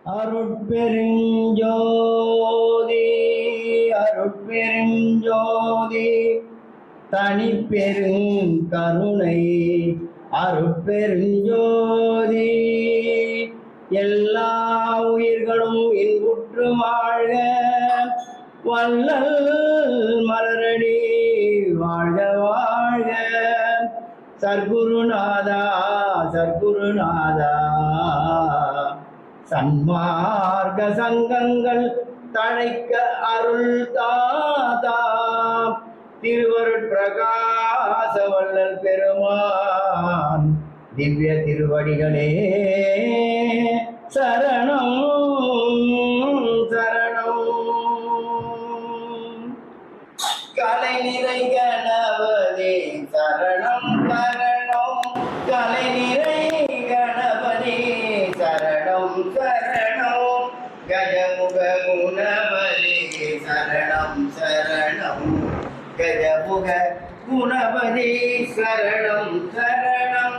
அருட்பெருஞ்சோதி அருட்பெருஞ்சோதி தனிப்பெருங்கருணை அருட்பெருஞ்சோதி எல்லா உயிர்களும் இன்புற்று வாழ்க வள்ளல் மலரடி வாழ்க வாழ்க. சர்க்குருநாதா சர்க்குருநாதா சன்மார்க்க சங்கங்கள் தழைக்க அருள் தாதா திருவருட்பிரகாச வள்ளல் பெருமான் திவ்ய திருவடிகளே சரணம் சரணம். கலை நிறை கணபதி சரணம் சரணம், கலை நிறை கணபதி சரணம் சரணம், கஜமுக குணபதி சரணம் சரணம், கஜமுக குணபதி சரணம் சரணம்,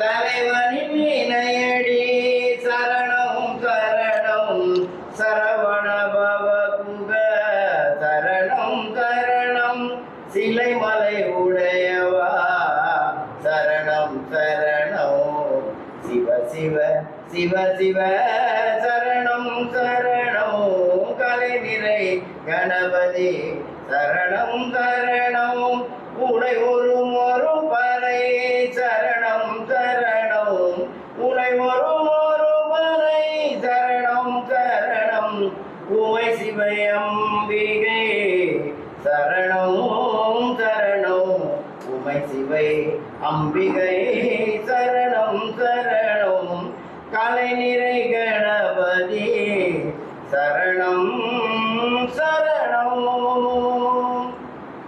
தலைவனின் இணையடி சரணம் சரணம், சரவண பவகுக சரணம் சரணம், சிலைமலை உடையவா சரணம் சரணம், சிவ சிவ சிவ சிவ சரணம் சரணம், கலை நிறை கணபதி சரணம் சரணம், உனை ஒரு பறை சரணம் சரணம், உனை ஒரு பறை சரணம் சரணம், உமை சிவயம்பிகை சரணம் சரணம், உமை சிவை அம்பிகை சரணம் சரணம், கலை நிறை கணபதி சரணம் சரணம்.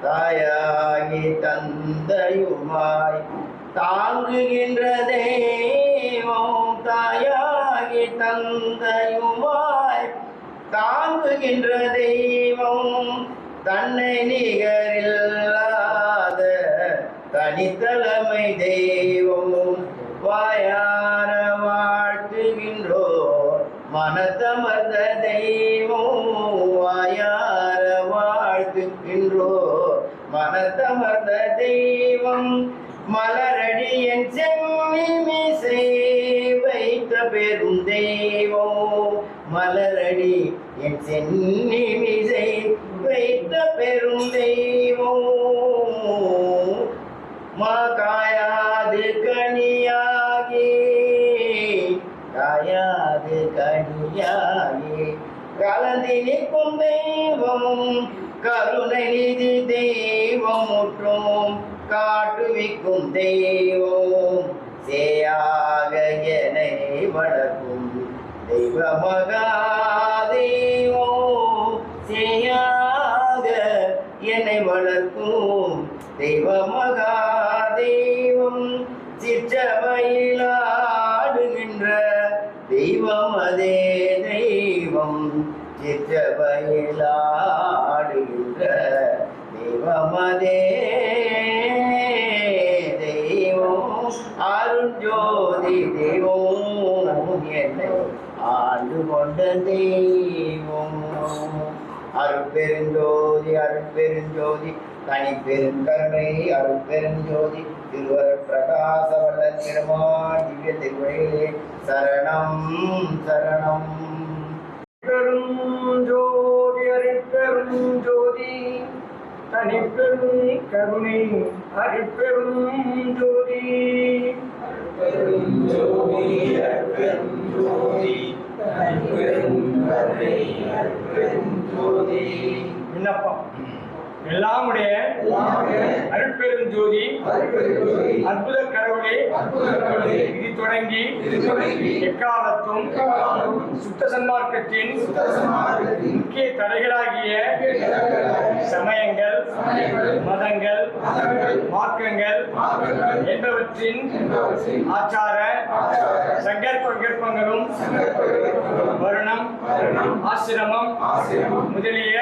தாயாகி தந்தையுமாய் தாங்குகின்ற தெய்வம், தாயாகி தந்தையுமாய் தாங்குகின்ற தெய்வம், தன்னை நிகரில்லாத தனித்தலைமை தெய்வம், வாயார வாழ்த்துகின்றோர் மனத்தமர்ந்த தெய்வம், வாயார வாழ்த்துகின்றோர் மனத்தமர்ந்த தெய்வம், மலரடியன் செம்மிசை வைத்த பெரும் தெய்வம், மலரடி என் சென்னிமிசை வைத்த பெரும் தெய்வம், காயாது கனியாகி காயாது கனியாகி கலந்தி நிற்கும் தெய்வம், கருணை நிதி தெய்வம், முற்றும் காட்டுவிக்கும் தெய்வம், சேயாக என்னை வளர்க்கும் தெய்வ மகாதெய்வம், சேயாக என்னை வளர்க்கும் தெய்வ மகாதெய்வம், சிற்றபையிலாடுகின்ற தெய்வம் அதே தெய்வம், சிற்றபையிலாடுகின்ற தெய்வம் அதே தெய்வம், அருஞ்சோதி தெய்வம் என்னை ஆண்டு கொண்ட தெய்வம், அருட்பெருஞ்சோதி அருட்பெருஞ்சோதி தனிப்பெருங்கருணை அருட்பெருஞ்சோதி திருவருட்பிரகாச வள்ளல் பெருமான் திவ்ய திருவடிகளே சரணம் சரணம். பெருஞ்சோதி அருட்பெருஞ்சோதி தனிப்பெரும் கருணை அருட்பெருஞ்சோதி, அருட்பெருஞ்சோதி அருட்பெருஞ்சோதி தனிப்பெரும் கருணை அருட்பெருஞ்சோதி. விண்ணப்பம். எல்லாமுடைய அருட்பெருஞ்சோதி அற்புத கடவுளே, இது தொடங்கி எக்காலத்தும் சுத்த சன்மார்க்கத்தின் முக்கிய தடைகளாகிய சமயங்கள், மதங்கள், மார்க்கங்கள் என்பவற்றின் ஆச்சார சங்கற்பங்களும் வருணம், ஆசிரமம் முதலிய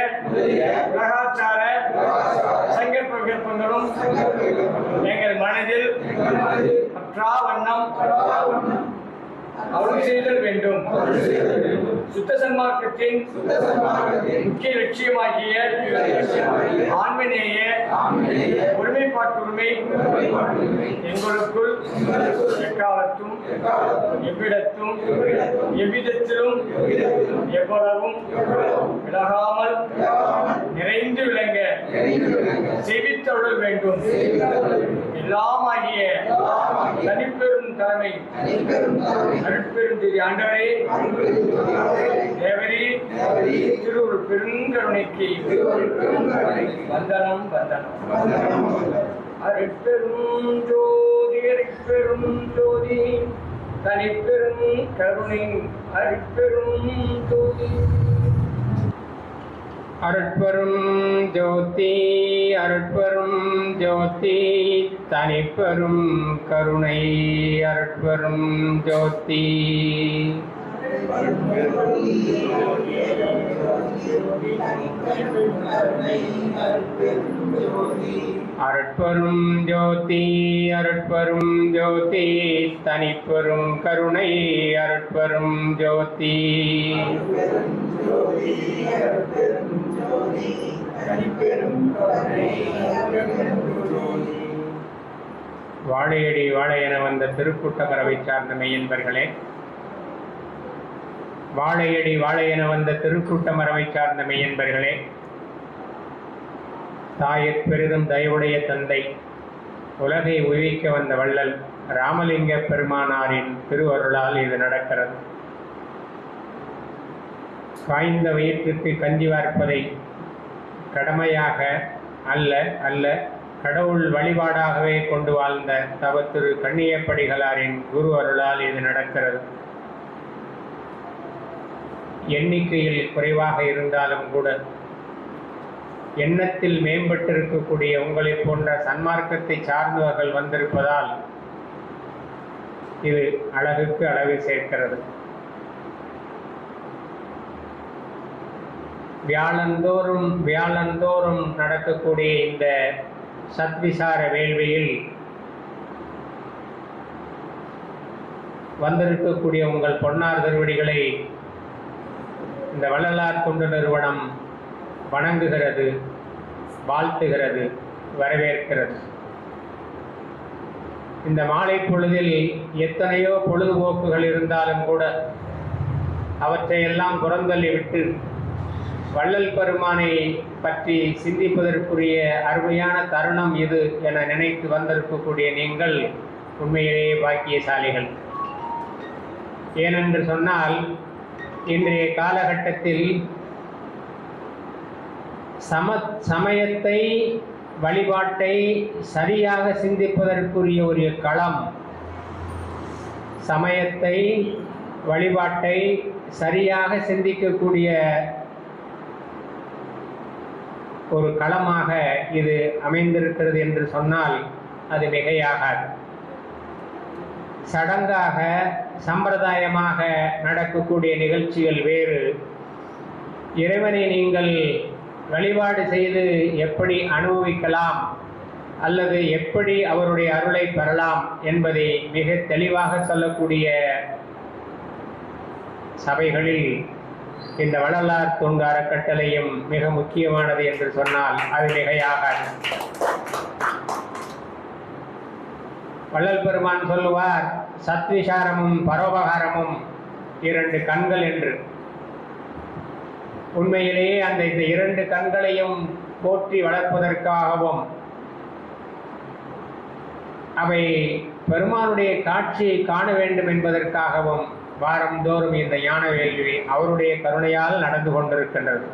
உலகாச்சார சங்கற்ப விருப்பங்களும் எங்கள் மனதில் பற்றா வண்ணம் அருள் செய்தல் வேண்டும். சுத்த சன்மார்க்கத்தின் முக்கிய லட்சியமாகிய ஆன்மநேய ஒருமைப்பாட்டுரிமை எங்களுக்குள் எக்காலத்தும் எவ்விடத்தும் எவ்விதத்திலும் எவ்வளவும் விலகாமல் நிறைந்து விளங்க செய்வித்தருள் வேண்டும். எல்லாமாகிய தனிப்பெரும் தலைமை அருட்பெரும் திரு ஆண்டவரே, தேவரே, திருவுருள் பெருங்கருணைக்கு வந்தனம் வந்தனம். அருட்பெரும் ஜோதி அருட்பெரும் ஜோதி தனிப்பெரும் கருணை அருட்பெரும் ஜோதி. அருட்பெரும் ஜோதி அருட்பெரும் ஜோதி தனிப்பெரும் கருணை அருட்பெரும் ஜோதி. அருட்பெரும் ஜோதி அருட்பெரும் ஜோதி தனிப்பெரும் கருணை அருட்பெரும் ஜோதி. வாழையடி வாழை என வந்த திருக்கூட்டமரவை சார்ந்த மெய்யன்பர்களே, வாழையடி வாழை என வந்த திருக்கூட்டமரவை சார்ந்த மெய்யன்பர்களே, தாயற் பெரிதும் தயவுடைய தந்தை உலகை உயிர்க்க வந்த வள்ளல் ராமலிங்க பெருமானாரின் திருவருளால் இது நடக்கிறது. காய்ந்த வயிற்றுக்கு கஞ்சி வார்ப்பதை கடமையாக அல்ல கடவுள் வழிபாடாகவே கொண்டு வாழ்ந்த தவத்திரு கண்ணியப்படிகளாரின் குரு அருளால் இது நடக்கிறது. எண்ணிக்கையில் குறைவாக இருந்தாலும் கூட எண்ணத்தில் மேம்பட்டிருக்கக்கூடிய உங்களை போன்ற சன்மார்க்கத்தை சார்ந்தவர்கள் வந்திருப்பதால் இது அழகுக்கு அழகு சேர்க்கிறது. வியாழந்தோறும் நடக்கக்கூடிய இந்த சத்விசார வேள்வியில் வந்திருக்கக்கூடிய உங்கள் பொன்னார் திருவடிகளை இந்த வள்ளலார் தொண்டு நிறுவனம் வணங்குகிறது, வாழ்த்துகிறது, வரவேற்கிறது. இந்த மாலை பொழுதில் எத்தனையோ பொழுதுபோக்குகள் இருந்தாலும் கூட அவற்றையெல்லாம் புறந்தள்ளிவிட்டு வள்ளல் பெருமானை பற்றி சிந்திப்பதற்குரிய அருமையான தருணம் இது என நினைத்து வந்திருக்கக்கூடிய நீங்கள் உண்மையிலேயே பாக்கியசாலிகள். ஏனென்று சொன்னால் இன்றைய காலகட்டத்தில் சமயத்தை வழிபாட்டை சரியாக சிந்திப்பதற்குரிய ஒரு களம், சமயத்தை வழிபாட்டை சரியாக சிந்திக்கக்கூடிய ஒரு களமாக இது அமைந்திருக்கிறது என்று சொன்னால் அது மிகையாகாது. சடங்காக சம்பிரதாயமாக நடக்கக்கூடிய நிகழ்ச்சிகள் வேறு. இறைவனை நீங்கள் வழிபாடு செய்து எப்படி அனுபவிக்கலாம் அல்லது எப்படி அவருடைய அருளை பெறலாம் என்பதை மிக தெளிவாக சொல்லக்கூடிய சபைகளில் இந்த வள்ளலார் தொண்டு அறக்கட்டளையும் மிக முக்கியமானது என்று சொன்னால் அது மிகையாகாது. வள்ளல் பெருமான் சொல்லுவார், சத்விசாரமும் பரோபகாரமும் இரண்டு கண்கள் என்று. உண்மையிலேயே அந்த இந்த இரண்டு கண்களையும் போற்றி வளர்ப்பதற்காகவும் அவை பெருமானுடைய காட்சியை காண வேண்டும் என்பதற்காகவும் வாரந்தோறும் இந்த ஞான வேள்வி அவருடைய கருணையால் நடந்து கொண்டிருக்கின்றது.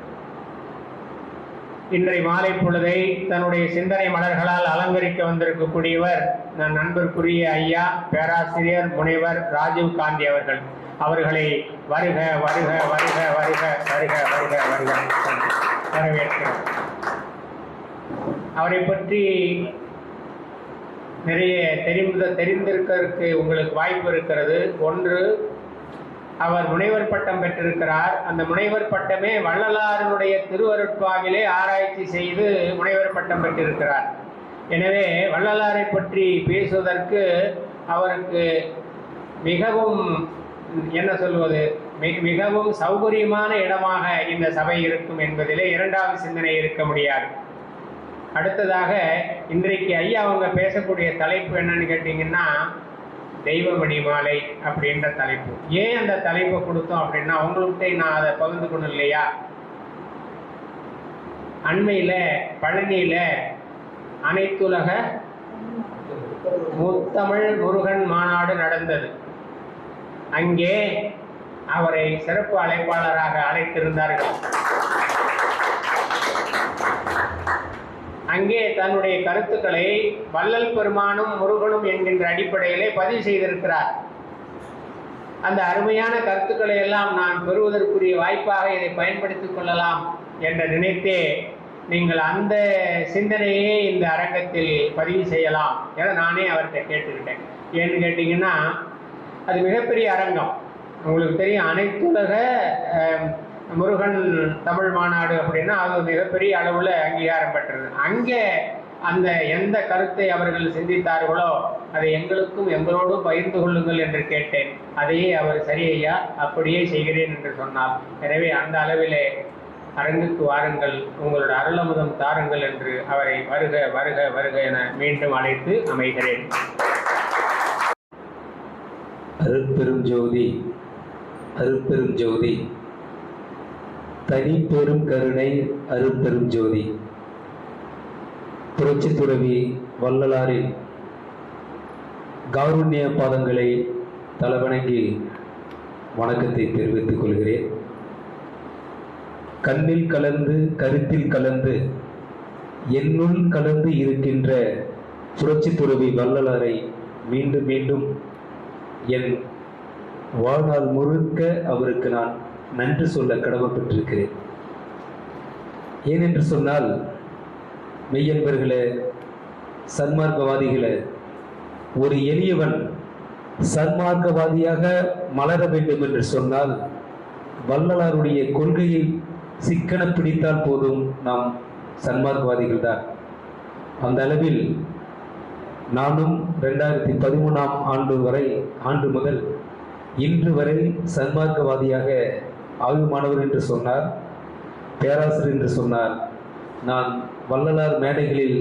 இன்றைய மாலை பொழுதை தன்னுடைய சிந்தனை மலர்களால் அலங்கரிக்க வந்திருக்கக்கூடியவர் நம் நண்பருக்குரிய ஐயா பேராசிரியர் முனைவர் ராஜீவ் காந்தி அவர்கள். அவர்களை வருக வருக வருக வருக வருக வருக வருக வரவேற்கிறோம். அவரை பற்றி நிறைய தெரிந்திருக்கிறதுக்கு உங்களுக்கு வாய்ப்பு இருக்கிறது. ஒன்று, அவர் முனைவர் பட்டம் பெற்றிருக்கிறார். அந்த முனைவர் பட்டமே வள்ளலாருடைய திருவருட்பாவிலே ஆராய்ச்சி செய்து முனைவர் பட்டம் பெற்றிருக்கிறார். எனவே வள்ளலாரை பற்றி பேசுவதற்கு அவருக்கு மிகவும் என்ன சொல்வது, மிகவும் சௌகரியமான இடமாக இந்த சபை இருக்கும் என்பதிலே இரண்டாவது சிந்தனை இருக்க முடியாது. அடுத்ததாக இன்றைக்கு ஐயா அவங்க பேசக்கூடிய தலைப்பு என்னன்னு கேட்டிங்கன்னா தெய்வமணி மாலை அப்படின்ற தலைப்பு. ஏன் அந்த தலைப்பை கொடுத்தோம் அப்படின்னா அவங்கள்ட்ட நான் அதை பகிர்ந்துக்கணும் இல்லையா. அண்மையில் பழனியில் அனைத்துலக முத்தமிழ் முருகன் மாநாடு நடந்தது. அங்கே அவரை சிறப்பு அழைப்பாளராக அழைத்திருந்தார்கள். அங்கே தன்னுடைய கருத்துக்களை வள்ளல் பெருமானும் முருகனும் என்கின்ற அடிப்படையிலே பதிவு செய்திருக்கிறார். அந்த அருமையான கருத்துக்களை எல்லாம் நான் பெறுவதற்குரிய வாய்ப்பாக இதை பயன்படுத்திக் கொள்ளலாம் என்று நினைத்தே நீங்கள் அந்த சிந்தனையே இந்த அரங்கத்தில் பதிவு செய்யலாம் என நானே அவர்கிட்ட கேட்டுக்கிட்டேன். ஏன்னு கேட்டிங்கன்னா அது மிகப்பெரிய அரங்கம். உங்களுக்கு தெரியும், அனைத்துலக முருகன் தமிழ் மாநாடு அப்படின்னா அது மிகப்பெரிய அளவில் அங்கீகாரம் பெற்றது. அங்கே அந்த எந்த கருத்தை அவர்கள் சிந்தித்தார்களோ அதை எங்களோடும் பகிர்ந்து கொள்ளுங்கள் என்று கேட்டேன். அதையே அவர் சரி ஐயா அப்படியே செய்கிறேன் என்று சொன்னார். எனவே அந்த அளவிலே அரங்குக்கு வாருங்கள், உங்களோட அருளமுதம் தாருங்கள் என்று அவரை வருக வருக வருக என மீண்டும் அழைத்து அமைகிறேன். அருட்பெரும் ஜோதி, அருட்பெரும் ஜோதி, தனி பெரும் கருணை, அருட்பெரும் ஜோதி. புரட்சி துறவி வள்ளலாரின் காருண்ய பாதங்களை தலவணங்கி வணக்கத்தை தெரிவித்துக் கொள்கிறேன். கண்ணில் கலந்து கருத்தில் கலந்து என்னுள் கலந்து இருக்கின்ற புரட்சி துறவி வள்ளலாரை மீண்டும் மீண்டும் என் வாழ்நாள் முழுக்க அவருக்கு நான் நன்றி சொல்ல கடமைப்பட்டிருக்கிறேன். ஏனென்று சொன்னால், மெய்யன்பர்களே, சன்மார்க்கவாதிகளே, ஒரு எளியவன் சன்மார்க்கவாதியாக மலர வேண்டும் என்று சொன்னால் வள்ளலாருடைய கொள்கையை சிக்கன பிடித்தால் போதும், நாம் சன்மார்க்கவாதிகள் தான். அந்த அளவில் நானும் 2013 ஆண்டு முதல் இன்று வரை சன்மார்க்கவாதியாக ஆய்வு மாணவர் என்று சொன்னார், பேராசிரியர் என்று சொன்னார். நான் வள்ளலார் மேடைகளில்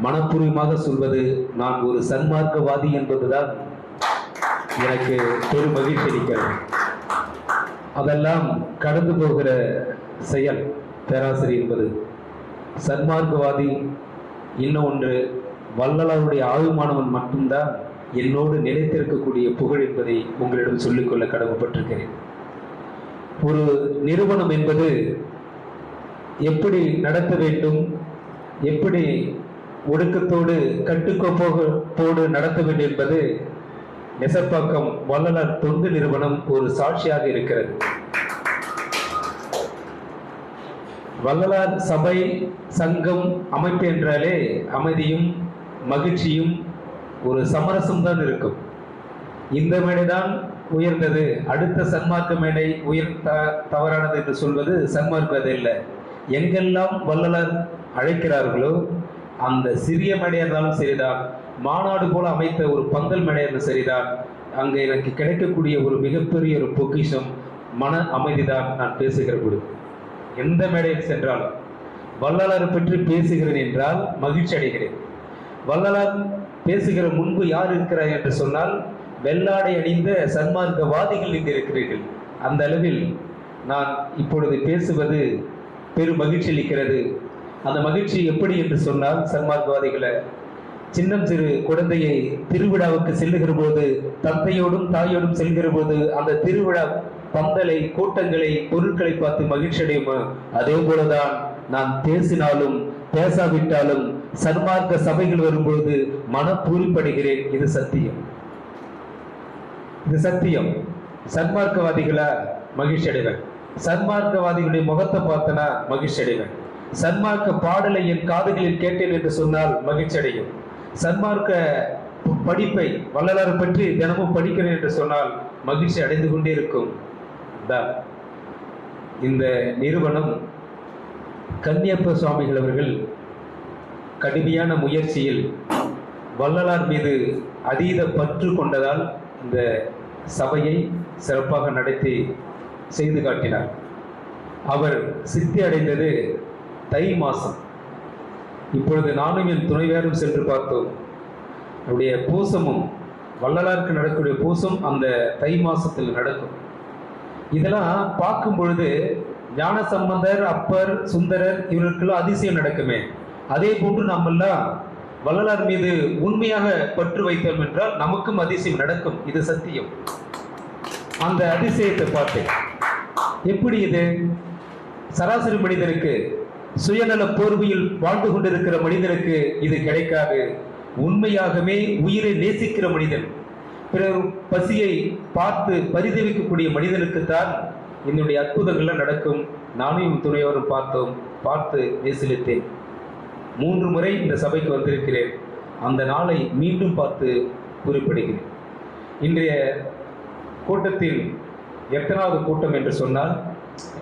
மனப்பூர்வமாக சொல்வது நான் ஒரு சன்மார்க்கவாதி என்பதுதான் எனக்கு பெரும் மகிழ்ச்சி அளிக்கிறது. அதெல்லாம் கடந்து போகிற செயல் பேராசிரியர் என்பது. சன்மார்க்கவாதி இன்னும் ஒன்று, வள்ளலாருடைய ஆய்வு மாணவன் மட்டும்தான் என்னோடு நிலைத்திருக்கக்கூடிய புகழ் என்பதை உங்களிடம் சொல்லிக்கொள்ள கடமைப்பட்டிருக்கிறேன். ஒரு நிறுவனம் என்பது எப்படி நடத்த வேண்டும், எப்படி ஒடுக்கத்தோடு கட்டுக்கோப்போடு நடத்த வேண்டும் என்பது நெசப்பாக்கம் வள்ளலார் தொண்டு நிறுவனம் ஒரு சாட்சியாக இருக்கிறது. வள்ளலார் சபை சங்கம் அமைப்பு என்றாலே அமைதியும் மகிழ்ச்சியும் ஒரு சமரசம் தான் இருக்கும். இந்த மேடைதான் உயர்ந்தது, அடுத்த சன்மார்க்க மேடை தவறானது என்று சொல்வது சன்மார்க்கது இல்லை. எங்கெல்லாம் வள்ளலார் அழைக்கிறார்களோ அந்த சிறிய மேடையாக இருந்தாலும் சரிதான், மாநாடு போல அமைத்த ஒரு பந்தல் மேடையாக இருந்தாலும் சரிதான், அங்கே எனக்கு கிடைக்கக்கூடிய ஒரு மிகப்பெரிய ஒரு பொக்கிஷம் மன அமைதிதான். நான் பேசுகிற பொழுது எந்த மேடையில் சென்றாலும் வள்ளலாரை பற்றி பேசுகிறேன் என்றால் மகிழ்ச்சி அடைகிறேன். வள்ளலார் பேசுகிற முன்பு யார் இருக்கிறார் என்று சொன்னால் வெள்ளாடை அணிந்த சன்மார்க்கவாதிகள் இங்கு இருக்கிறீர்கள். அந்த அளவில் நான் இப்பொழுது பேசுவது பெரும் மகிழ்ச்சி அளிக்கிறது. அந்த மகிழ்ச்சி எப்படி என்று சொன்னால், சன்மார்க்கவாதிகளை சின்னம் சிறு குழந்தையை திருவிழாவுக்கு செல்லுகிற போது தந்தையோடும் தாயோடும் செல்கிற போது அந்த திருவிழா பந்தலை, கூட்டங்களை, பொருட்களை பார்த்து மகிழ்ச்சி அடையுமா, அதே போலதான் நான் பேசினாலும் பேசாவிட்டாலும் சன்மார்க்க சபைகள் வரும்பொழுது மனப்பூரிப்படைகிறேன். இது சத்தியம், இது சத்தியம். சன்மார்க்கவாதிகளா மகிழ்ச்சி அடைவேன், சன்மார்க்கவாதிகளுடைய முகத்தை பார்த்தனா மகிழ்ச்சி அடைவேன், சன்மார்க்க பாடலை என் காதுகளில் கேட்டேன் என்று சொன்னால் மகிழ்ச்சி அடையும், சன்மார்க்க படிப்பை வள்ளலாரை பற்றி தினமும் படிக்கிறேன் என்று சொன்னால் மகிழ்ச்சி அடைந்து கொண்டே இருக்கும். இந்த நிறுவனம் கன்னியப்ப சுவாமிகள் அவர்கள் கடுமையான முயற்சியில் வள்ளலார் மீது அதீத பற்று கொண்டதால் இந்த சபையை சிறப்பாக நடத்தி செய்து காட்டினார். அவர் சித்தி அடைந்தது தை மாதம். இப்பொழுது நானும் என் துணைவியாரும் சென்று பார்த்தோம். அவருடைய பூசமும் வள்ளலாருக்கு நடக்கக்கூடிய பூசம் அந்த தை மாசத்தில் நடக்கும். இதெல்லாம் பார்க்கும் பொழுது ஞானசம்பந்தர், அப்பர், சுந்தரர் இவர்களுக்கெல்லாம் அதிசயம் நடக்குமே, அதே போன்று நம்மெல்லாம் வள்ளலார் மீது உண்மையாக பற்று வைத்தோம் என்றால் நமக்கும் அதிசயம் நடக்கும். இது சத்தியம். அந்த அதிசயத்தை பார்த்தேன். எப்படி இது? சராசரி மனிதனுக்கு, சுயநல போர்வையில் வாழ்ந்து கொண்டிருக்கிற மனிதனுக்கு இது கிடைக்காது. உண்மையாகவே உயிரை நேசிக்கிற மனிதன், பிறர் பசியை பார்த்து பரிதவிக்கக்கூடிய மனிதனுக்குத்தான் என்னுடைய அற்புதங்கள்லாம் நடக்கும். நானும் என் துணையோரும் பார்த்து நேசித்தேன். 3 முறை இந்த சபைக்கு வந்திருக்கிறேன். அந்த நாளை மீண்டும் பார்த்து குறிப்பிடுகிறேன். இன்றைய கூட்டத்தில் எத்தனாவது கூட்டம் என்று சொன்னால்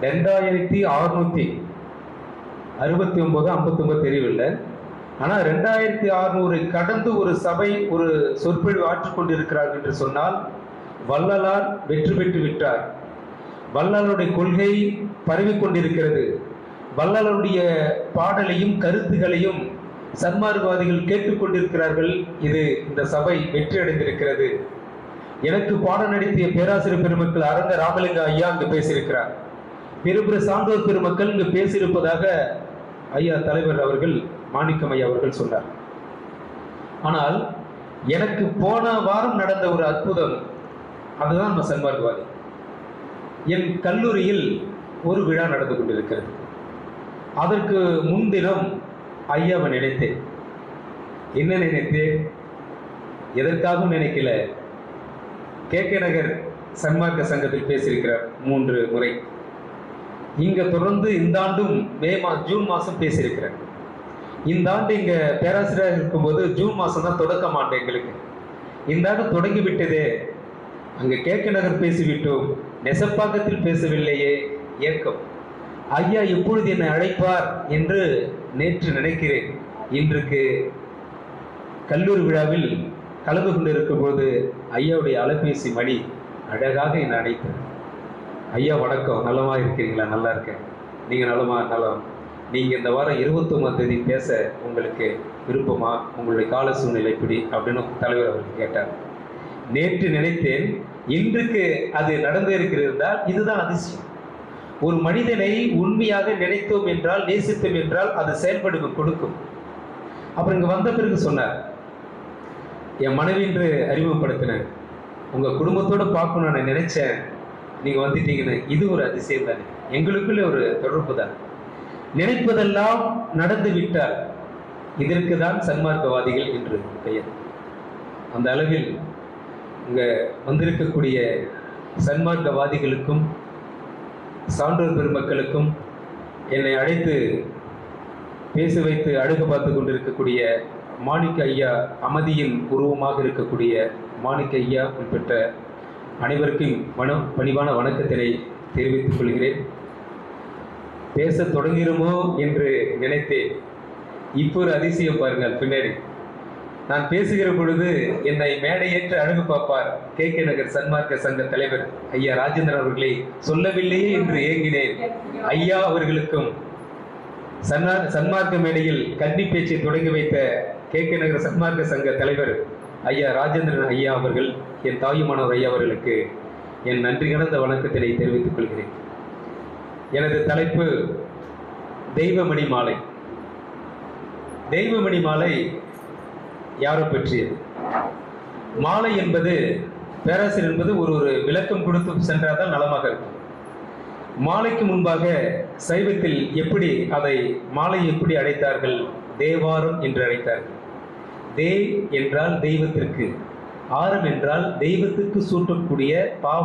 2669, 59 தெரியவில்லை. ஆனால் 2600 கடந்து ஒரு சபை ஒரு சொற்பொழிவு ஆற்றிக் கொண்டிருக்கிறார்கள் என்று சொன்னால் வள்ளலார் வெற்றி பெற்று விட்டார். வள்ளலாருடைய கொள்கை பரவிக் கொண்டிருக்கிறது. வள்ளலாருடைய பாடலையும் கருத்துகளையும் சன்மார்க்கவாதிகள் கேட்டுக்கொண்டிருக்கிறார்கள். இந்த சபை வெற்றி அடைந்திருக்கிறது. எனக்கு பாடம் நடத்திய பேராசிரியர் பெருமக்கள் அரங்க ராமலிங்க ஐயா இங்கு பேசியிருக்கிறார். பிற சான்றோர் பெருமக்கள் இங்கு பேசியிருப்பதாக ஐயா தலைவர் அவர்கள், மாணிக்கம் ஐயா அவர்கள் சொன்னார். ஆனால் எனக்கு போன வாரம் நடந்த ஒரு அற்புதம், அதுதான் நம்ம சன்மார்க்கவாதி. என் கல்லூரியில் ஒரு விழா நடந்து கொண்டிருக்கிறது. அதற்கு முன்தினம் ஐயாவை நினைத்தேன். என்ன நினைத்தேன்? எதற்காகவும் நினைக்கல. KK நகர் சன்மார்க்க சங்கத்தில் பேசியிருக்கிறார் 3 முறை. இங்க தொடர்ந்து இந்த ஆண்டும் ஜூன் மாதம் பேசியிருக்கிறார். இந்த ஆண்டு இங்க பேராசிரியராக இருக்கும்போது ஜூன் மாதம் தான் தொடக்கம் ஆண்டு எங்களுக்கு. இந்த ஆண்டு தொடங்கி விட்டதே. அங்க KK நகர் பேசிவிட்டோம், நெசப்பாக்கத்தில் பேசவில்லையே, ஏக்கம். ஐயா எப்பொழுது என்னை அழைப்பார் என்று நேற்று நினைக்கிறேன். இன்றைக்கு கல்லூரி விழாவில் கலந்து கொண்டிருக்கும் போது ஐயாவுடைய அலைபேசி மணி அழகாக என்னை அழைத்தது. ஐயா வணக்கம், நலமா இருக்கிறீங்களா? நல்லா இருக்கேன். நீங்கள் நலம். நீங்கள் இந்த வாரம் 29ஆம் தேதி பேச உங்களுக்கு விருப்பமா? உங்களுடைய கால சூழ்நிலை எப்படி அப்படின்னு தலைவர் அவர்கள் கேட்டார். நேற்று நினைத்தேன், இன்றைக்கு அது நடந்து இருக்கிறதால் இதுதான் அதிசயம். ஒரு மனிதனை உண்மையாக நினைத்தோம் என்றால், நேசித்தோம் என்றால் அது செயல்படுத்த கொடுக்கும். அப்புறம் இங்கே வந்த பிறகு சொன்னார், என் மனைவி என்று அறிமுகப்படுத்தினேன். உங்கள் குடும்பத்தோடு பார்க்கணும் நான் நினைச்சேன், நீங்கள் வந்துட்டீங்கன்னு. இது ஒரு அதிசயம் தானே, எங்களுக்குள்ளே ஒரு தொடர்பு தான். நினைப்பதெல்லாம் நடந்து விட்டால் இதற்கு தான் சன்மார்க்கவாதிகள் என்று பெயர். அந்த அளவில் இங்கே வந்திருக்கக்கூடிய சன்மார்க்கவாதிகளுக்கும் சான்றோர் பெருமக்களுக்கும் என்னை அழைத்து பேச வைத்து அழகு பார்த்து கொண்டிருக்கக்கூடிய மாணிக்க ஐயா, அமைதியின் உருவமாக இருக்கக்கூடிய மாணிக்க ஐயா உட்பட்ட அனைவருக்கும் பணிவான வணக்கத்தினை தெரிவித்துக் கொள்கிறேன். பேச தொடங்கிருமோ என்று நினைத்தேன். இப்போ ஒரு அதிசயம் பாருங்கள். பின்னாடி நான் பேசுகிற பொழுது என்னை மேடையேற்று அழகு பார்ப்பார் KK நகர் சன்மார்க்க சங்க தலைவர் ஐயா ராஜேந்திரன் அவர்களை சொல்லவில்லையே என்று ஏங்கினேன். ஐயா அவர்களுக்கும் சன்மார்க்க மேடையில் கல்வி பேச்சை தொடங்கி வைத்த KK நகர் சன்மார்க்க சங்க தலைவர் ஐயா ராஜேந்திரன் ஐயா அவர்கள், என் தாயுமானவர் ஐயா அவர்களுக்கு என் நன்றி கலந்த வணக்கத்தினை தெரிவித்துக் கொள்கிறேன். எனது தலைப்பு தெய்வமணி மாலை. தெய்வமணி மாலை யாரை பற்றியது? மாலை என்பது, பேராசிரியர் என்பது ஒரு விளக்கம் கொடுத்து சென்றால்தான் நலமாக இருக்கும். மாலைக்கு முன்பாக சைவத்தில் எப்படி மாலை எப்படி அழைத்தார்கள்? தேவாரம் என்று அழைத்தார்கள். தேவ் என்றால் தெய்வத்திற்கு, ஆரம் என்றால் தெய்வத்திற்கு சூட்டக்கூடிய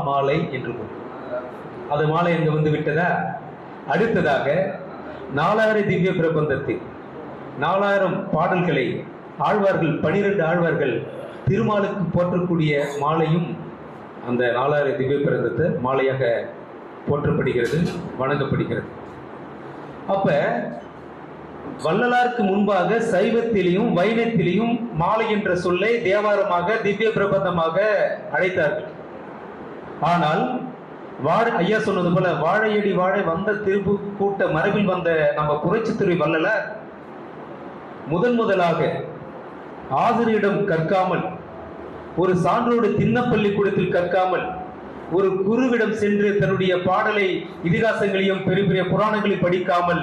மாலை என்று பொருள். அது மாலை எங்க வந்து விட்டதா? அடுத்ததாக 4000 திவ்ய பிரபந்தத்தில் 4000 பாடல்களை ஆழ்வார்கள், 12 ஆழ்வார்கள் திருமாலுக்கு போற்றக்கூடிய மாலையும் அந்த 4000 திவ்ய பிரபந்தத்தை மாலையாக போற்றப்படுகிறது, வணங்கப்படுகிறது. அப்ப வள்ளலாருக்கு முன்பாக சைவத்திலையும் வைணத்திலையும் மாலை என்ற சொல்லை தேவாரமாக திவ்ய பிரபந்தமாக அழைத்தார்கள். ஆனால் ஐயா சொன்னது போல வாழையடி வாழை வந்த திருப்பு கூட்ட மரபில் வந்த நம்ம புரட்சித்துறை வள்ளலார் முதலாக ஆசிரியரிடம் கற்காமல், ஒரு சான்றோடு திண்ண பள்ளிக்கூடத்தில் கற்காமல், ஒரு குருவிடம் சென்று தன்னுடைய பாடலை இதிகாசங்களையும் பெரிய பெரிய புராணங்களை படிக்காமல்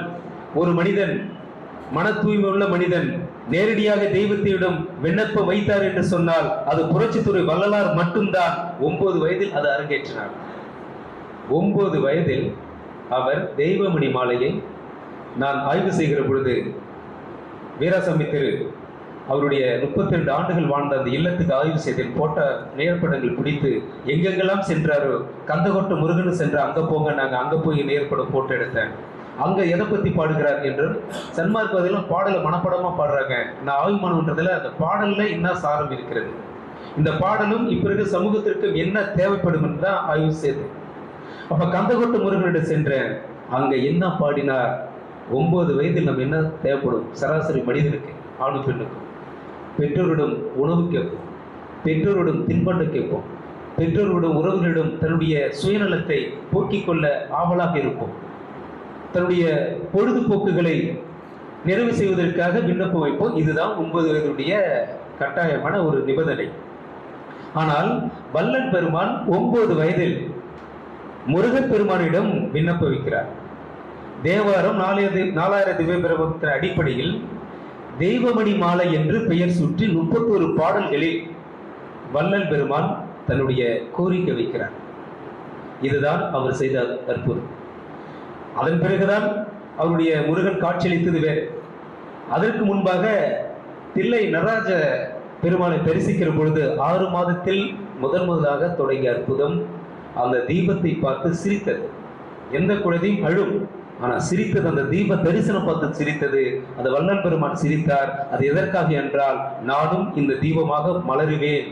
ஒரு மனிதன், மன தூய்மை உள்ள மனிதன் நேரடியாக தெய்வத்திடம் விண்ணப்பம் வைத்தார் என்று சொன்னால் அது புரட்சித்துறை வள்ளலார் மட்டும்தான். 9 வயதில் அது அரங்கேற்றினார். 9 வயதில் அவர் தெய்வமணி மாலையை நான் ஆய்வு செய்கிற பொழுது வீராசாமி திரு அவருடைய 32 ஆண்டுகள் வாழ்ந்த அந்த இல்லத்துக்கு ஆய்வு செய்தேன். போட்ட நேர்படங்கள் பிடித்து எங்கெங்கெல்லாம் சென்றாரோ, கந்தகோட்டை முருகன் சென்ற அங்கே போங்க, நாங்கள் அங்கே போய் நேர்படம் போட்டோ எடுத்தேன். அங்கே எதை பற்றி பாடுகிறார் என்று சன்மார்க் அதெல்லாம் பாடலை மனப்படமாக பாடுறாங்க. நான் ஆய்வு பண்ணுன்றதுல அந்த பாடலில் என்ன சாரம் இருக்கிறது, இந்த பாடலும் இப்போ இருக்க சமூகத்திற்கு என்ன தேவைப்படும் என்று தான் ஆய்வு செய்தேன். அப்போ கந்தகோட்டை முருகனிடம் சென்றேன். அங்கே என்ன பாடினார்? 9 வயதில் நம்ம என்ன தேவைப்படும் சராசரி மனிதனுக்கு, ஆணு பெண்ணுக்கும்? பெற்றோரிடம் உணவு கேட்போம், பெற்றோரிடம் தின்பண்டம் கேட்போம், பெற்றோரிடம் உறவுகளிடம் தன்னுடைய சுயநலத்தை போக்கிக் கொள்ள ஆவலாக இருப்போம், தன்னுடைய பொழுதுபோக்குகளை நிறைவு செய்வதற்காக விண்ணப்பம் வைப்போம். இதுதான் 9 வயதுடைய கட்டாயமான ஒரு நிபந்தனை. ஆனால் வள்ளல் பெருமான் 9 வயதில் முருகப்பெருமானிடம் விண்ணப்பம் வைக்கிறார். தேவாரம் 4000 திவ்ய பிரபந்தத்தின் அடிப்படையில் தெய்வமணி மாலை என்று பெயர் சுற்றி 31 பாடல்களில் வள்ளல் பெருமான் தன்னுடைய கோரிக்கை வைக்கிறார். இதுதான் அவர் செய்த அற்புதம். அதன் பிறகுதான் அவருடைய முருகன் காட்சியளித்தது வேறு. அதற்கு முன்பாக தில்லை நடராஜ பெருமானை தரிசிக்கிற பொழுது 6 மாதத்தில் முதலாக தொடங்கிய அற்புதம் அந்த தீபத்தை பார்த்து சிரித்தது. எந்த குழந்தையும் அழும், ஆனால் சிரித்தது அந்த தீப தரிசனம் பார்த்து சிரித்தது. அந்த வள்ளல் பெருமான் சிரித்தார். அது எதற்காக என்றால், நானும் இந்த தீபமாக மலருவேன்,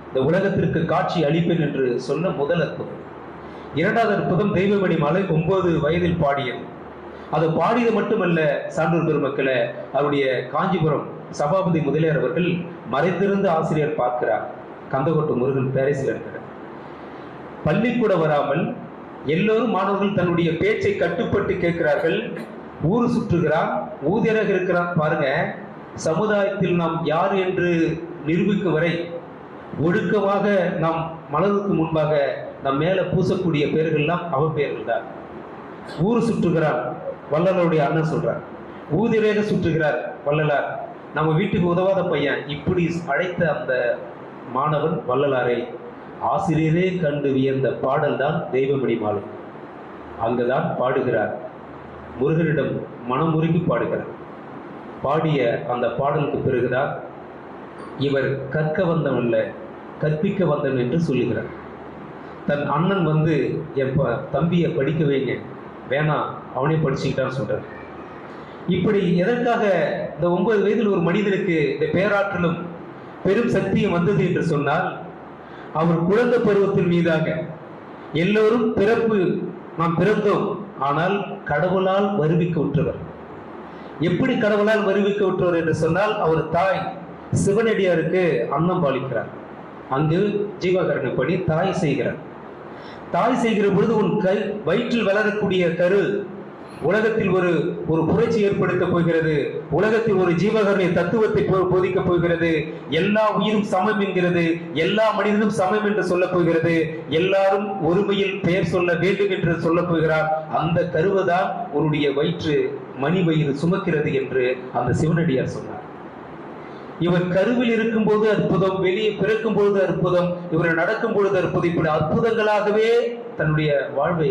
இந்த உலகத்திற்கு காட்சி அளிப்பேன் என்று சொன்ன முதல் அற்புதம். 2வது அற்புதம் தெய்வமணி மாலை 9 வயதில் பாடியது. அது பாடியது மட்டுமல்ல, சான்றோர் பெருமக்களை, அவருடைய காஞ்சிபுரம் சபாபதி முதலியார் அவர்கள் மறைந்திருந்த ஆசிரியர் பார்க்கிறார். கந்தகோட்டை முருகன் பேரிஸில் இருக்கிறார். பள்ளிக்கூட வராமல் எல்லோரும் மாணவர்கள் தன்னுடைய பேச்சை கட்டுப்பட்டு கேட்கிறார்கள். ஊர் சுற்றுகிறான், ஊதியராக இருக்கிறான். பாருங்க, சமுதாயத்தில் நாம் யார் என்று நிரூபிக்கும் வரை ஒழுக்கமாக நாம் மலருக்கு முன்பாக நம் மேல பூசக்கூடிய பெயர்கள்லாம் அவன் பெயர்கள் தான். ஊர் சுற்றுகிறார் வள்ளலாருடைய அண்ணன் சொல்றார். ஊதியராக சுற்றுகிறார் வள்ளலார், நம்ம வீட்டுக்கு உதவாத பையன், இப்படி அழைத்த அந்த மாணவன் வள்ளலாரை ஆசிரியரே கண்டு வியந்த பாடல் தான் தெய்வமணி மாலை. அங்குதான் பாடுகிறார். முருகனிடம் மனமுருகி பாடுகிறார். பாடிய அந்த பாடலுக்கு பிறகுதான் இவர் கற்க வந்தவன் அல்ல, கற்பிக்க வந்தவன் என்று சொல்லுகிறார். தன் அண்ணன் வந்து என் தம்பியை படிக்க வைங்க, வேணாம் அவனே படிச்சுக்கிட்டான்னு சொல்றார். இப்படி எதற்காக இந்த 9 வயதில் ஒரு மனிதனுக்கு இந்த பேராற்றலும் பெரும் சக்தியும் வந்தது என்று சொன்னால், அவர் குழந்தை பருவத்தின் மீதாக எல்லோரும் நாம் பிறந்தோம், ஆனால் கடவுளால் வருவிக்க உற்றவர். எப்படி கடவுளால் வருவிக்க உற்றவர் என்று சொன்னால், அவர் தாய் சிவனடியாருக்கு அன்னம் பாலிக்கிறார். அங்கு ஜீவகரணப்படி தாய் செய்கிறார். தாய் செய்கிற பொழுது உன் வயிற்றில் வளரக்கூடிய கரு உலகத்தில் ஒரு புரட்சி ஏற்படுத்த போகிறது. உலகத்தில் ஒரு ஜீவகரணை தத்துவத்தை போதிக்க போகிறது. எல்லா உயிரும் சமம் என்கிறது, எல்லா மனிதனும் சமம் என்று சொல்ல போகிறது. எல்லாரும் ஒருமையில் பெயர் சொல்ல வேண்டும் என்று சொல்ல போகிறார். அந்த கருவுதான் உன்னுடைய வயிற்று மணி வயிறு சுமக்கிறது என்று அந்த சிவனடியார் சொன்னார். இவர் கருவில் இருக்கும் போது அற்புதம், வெளியே பிறக்கும் பொழுது அற்புதம், இவர் நடக்கும் பொழுது அற்புதம். இப்படி அற்புதங்களாகவே தன்னுடைய வாழ்வை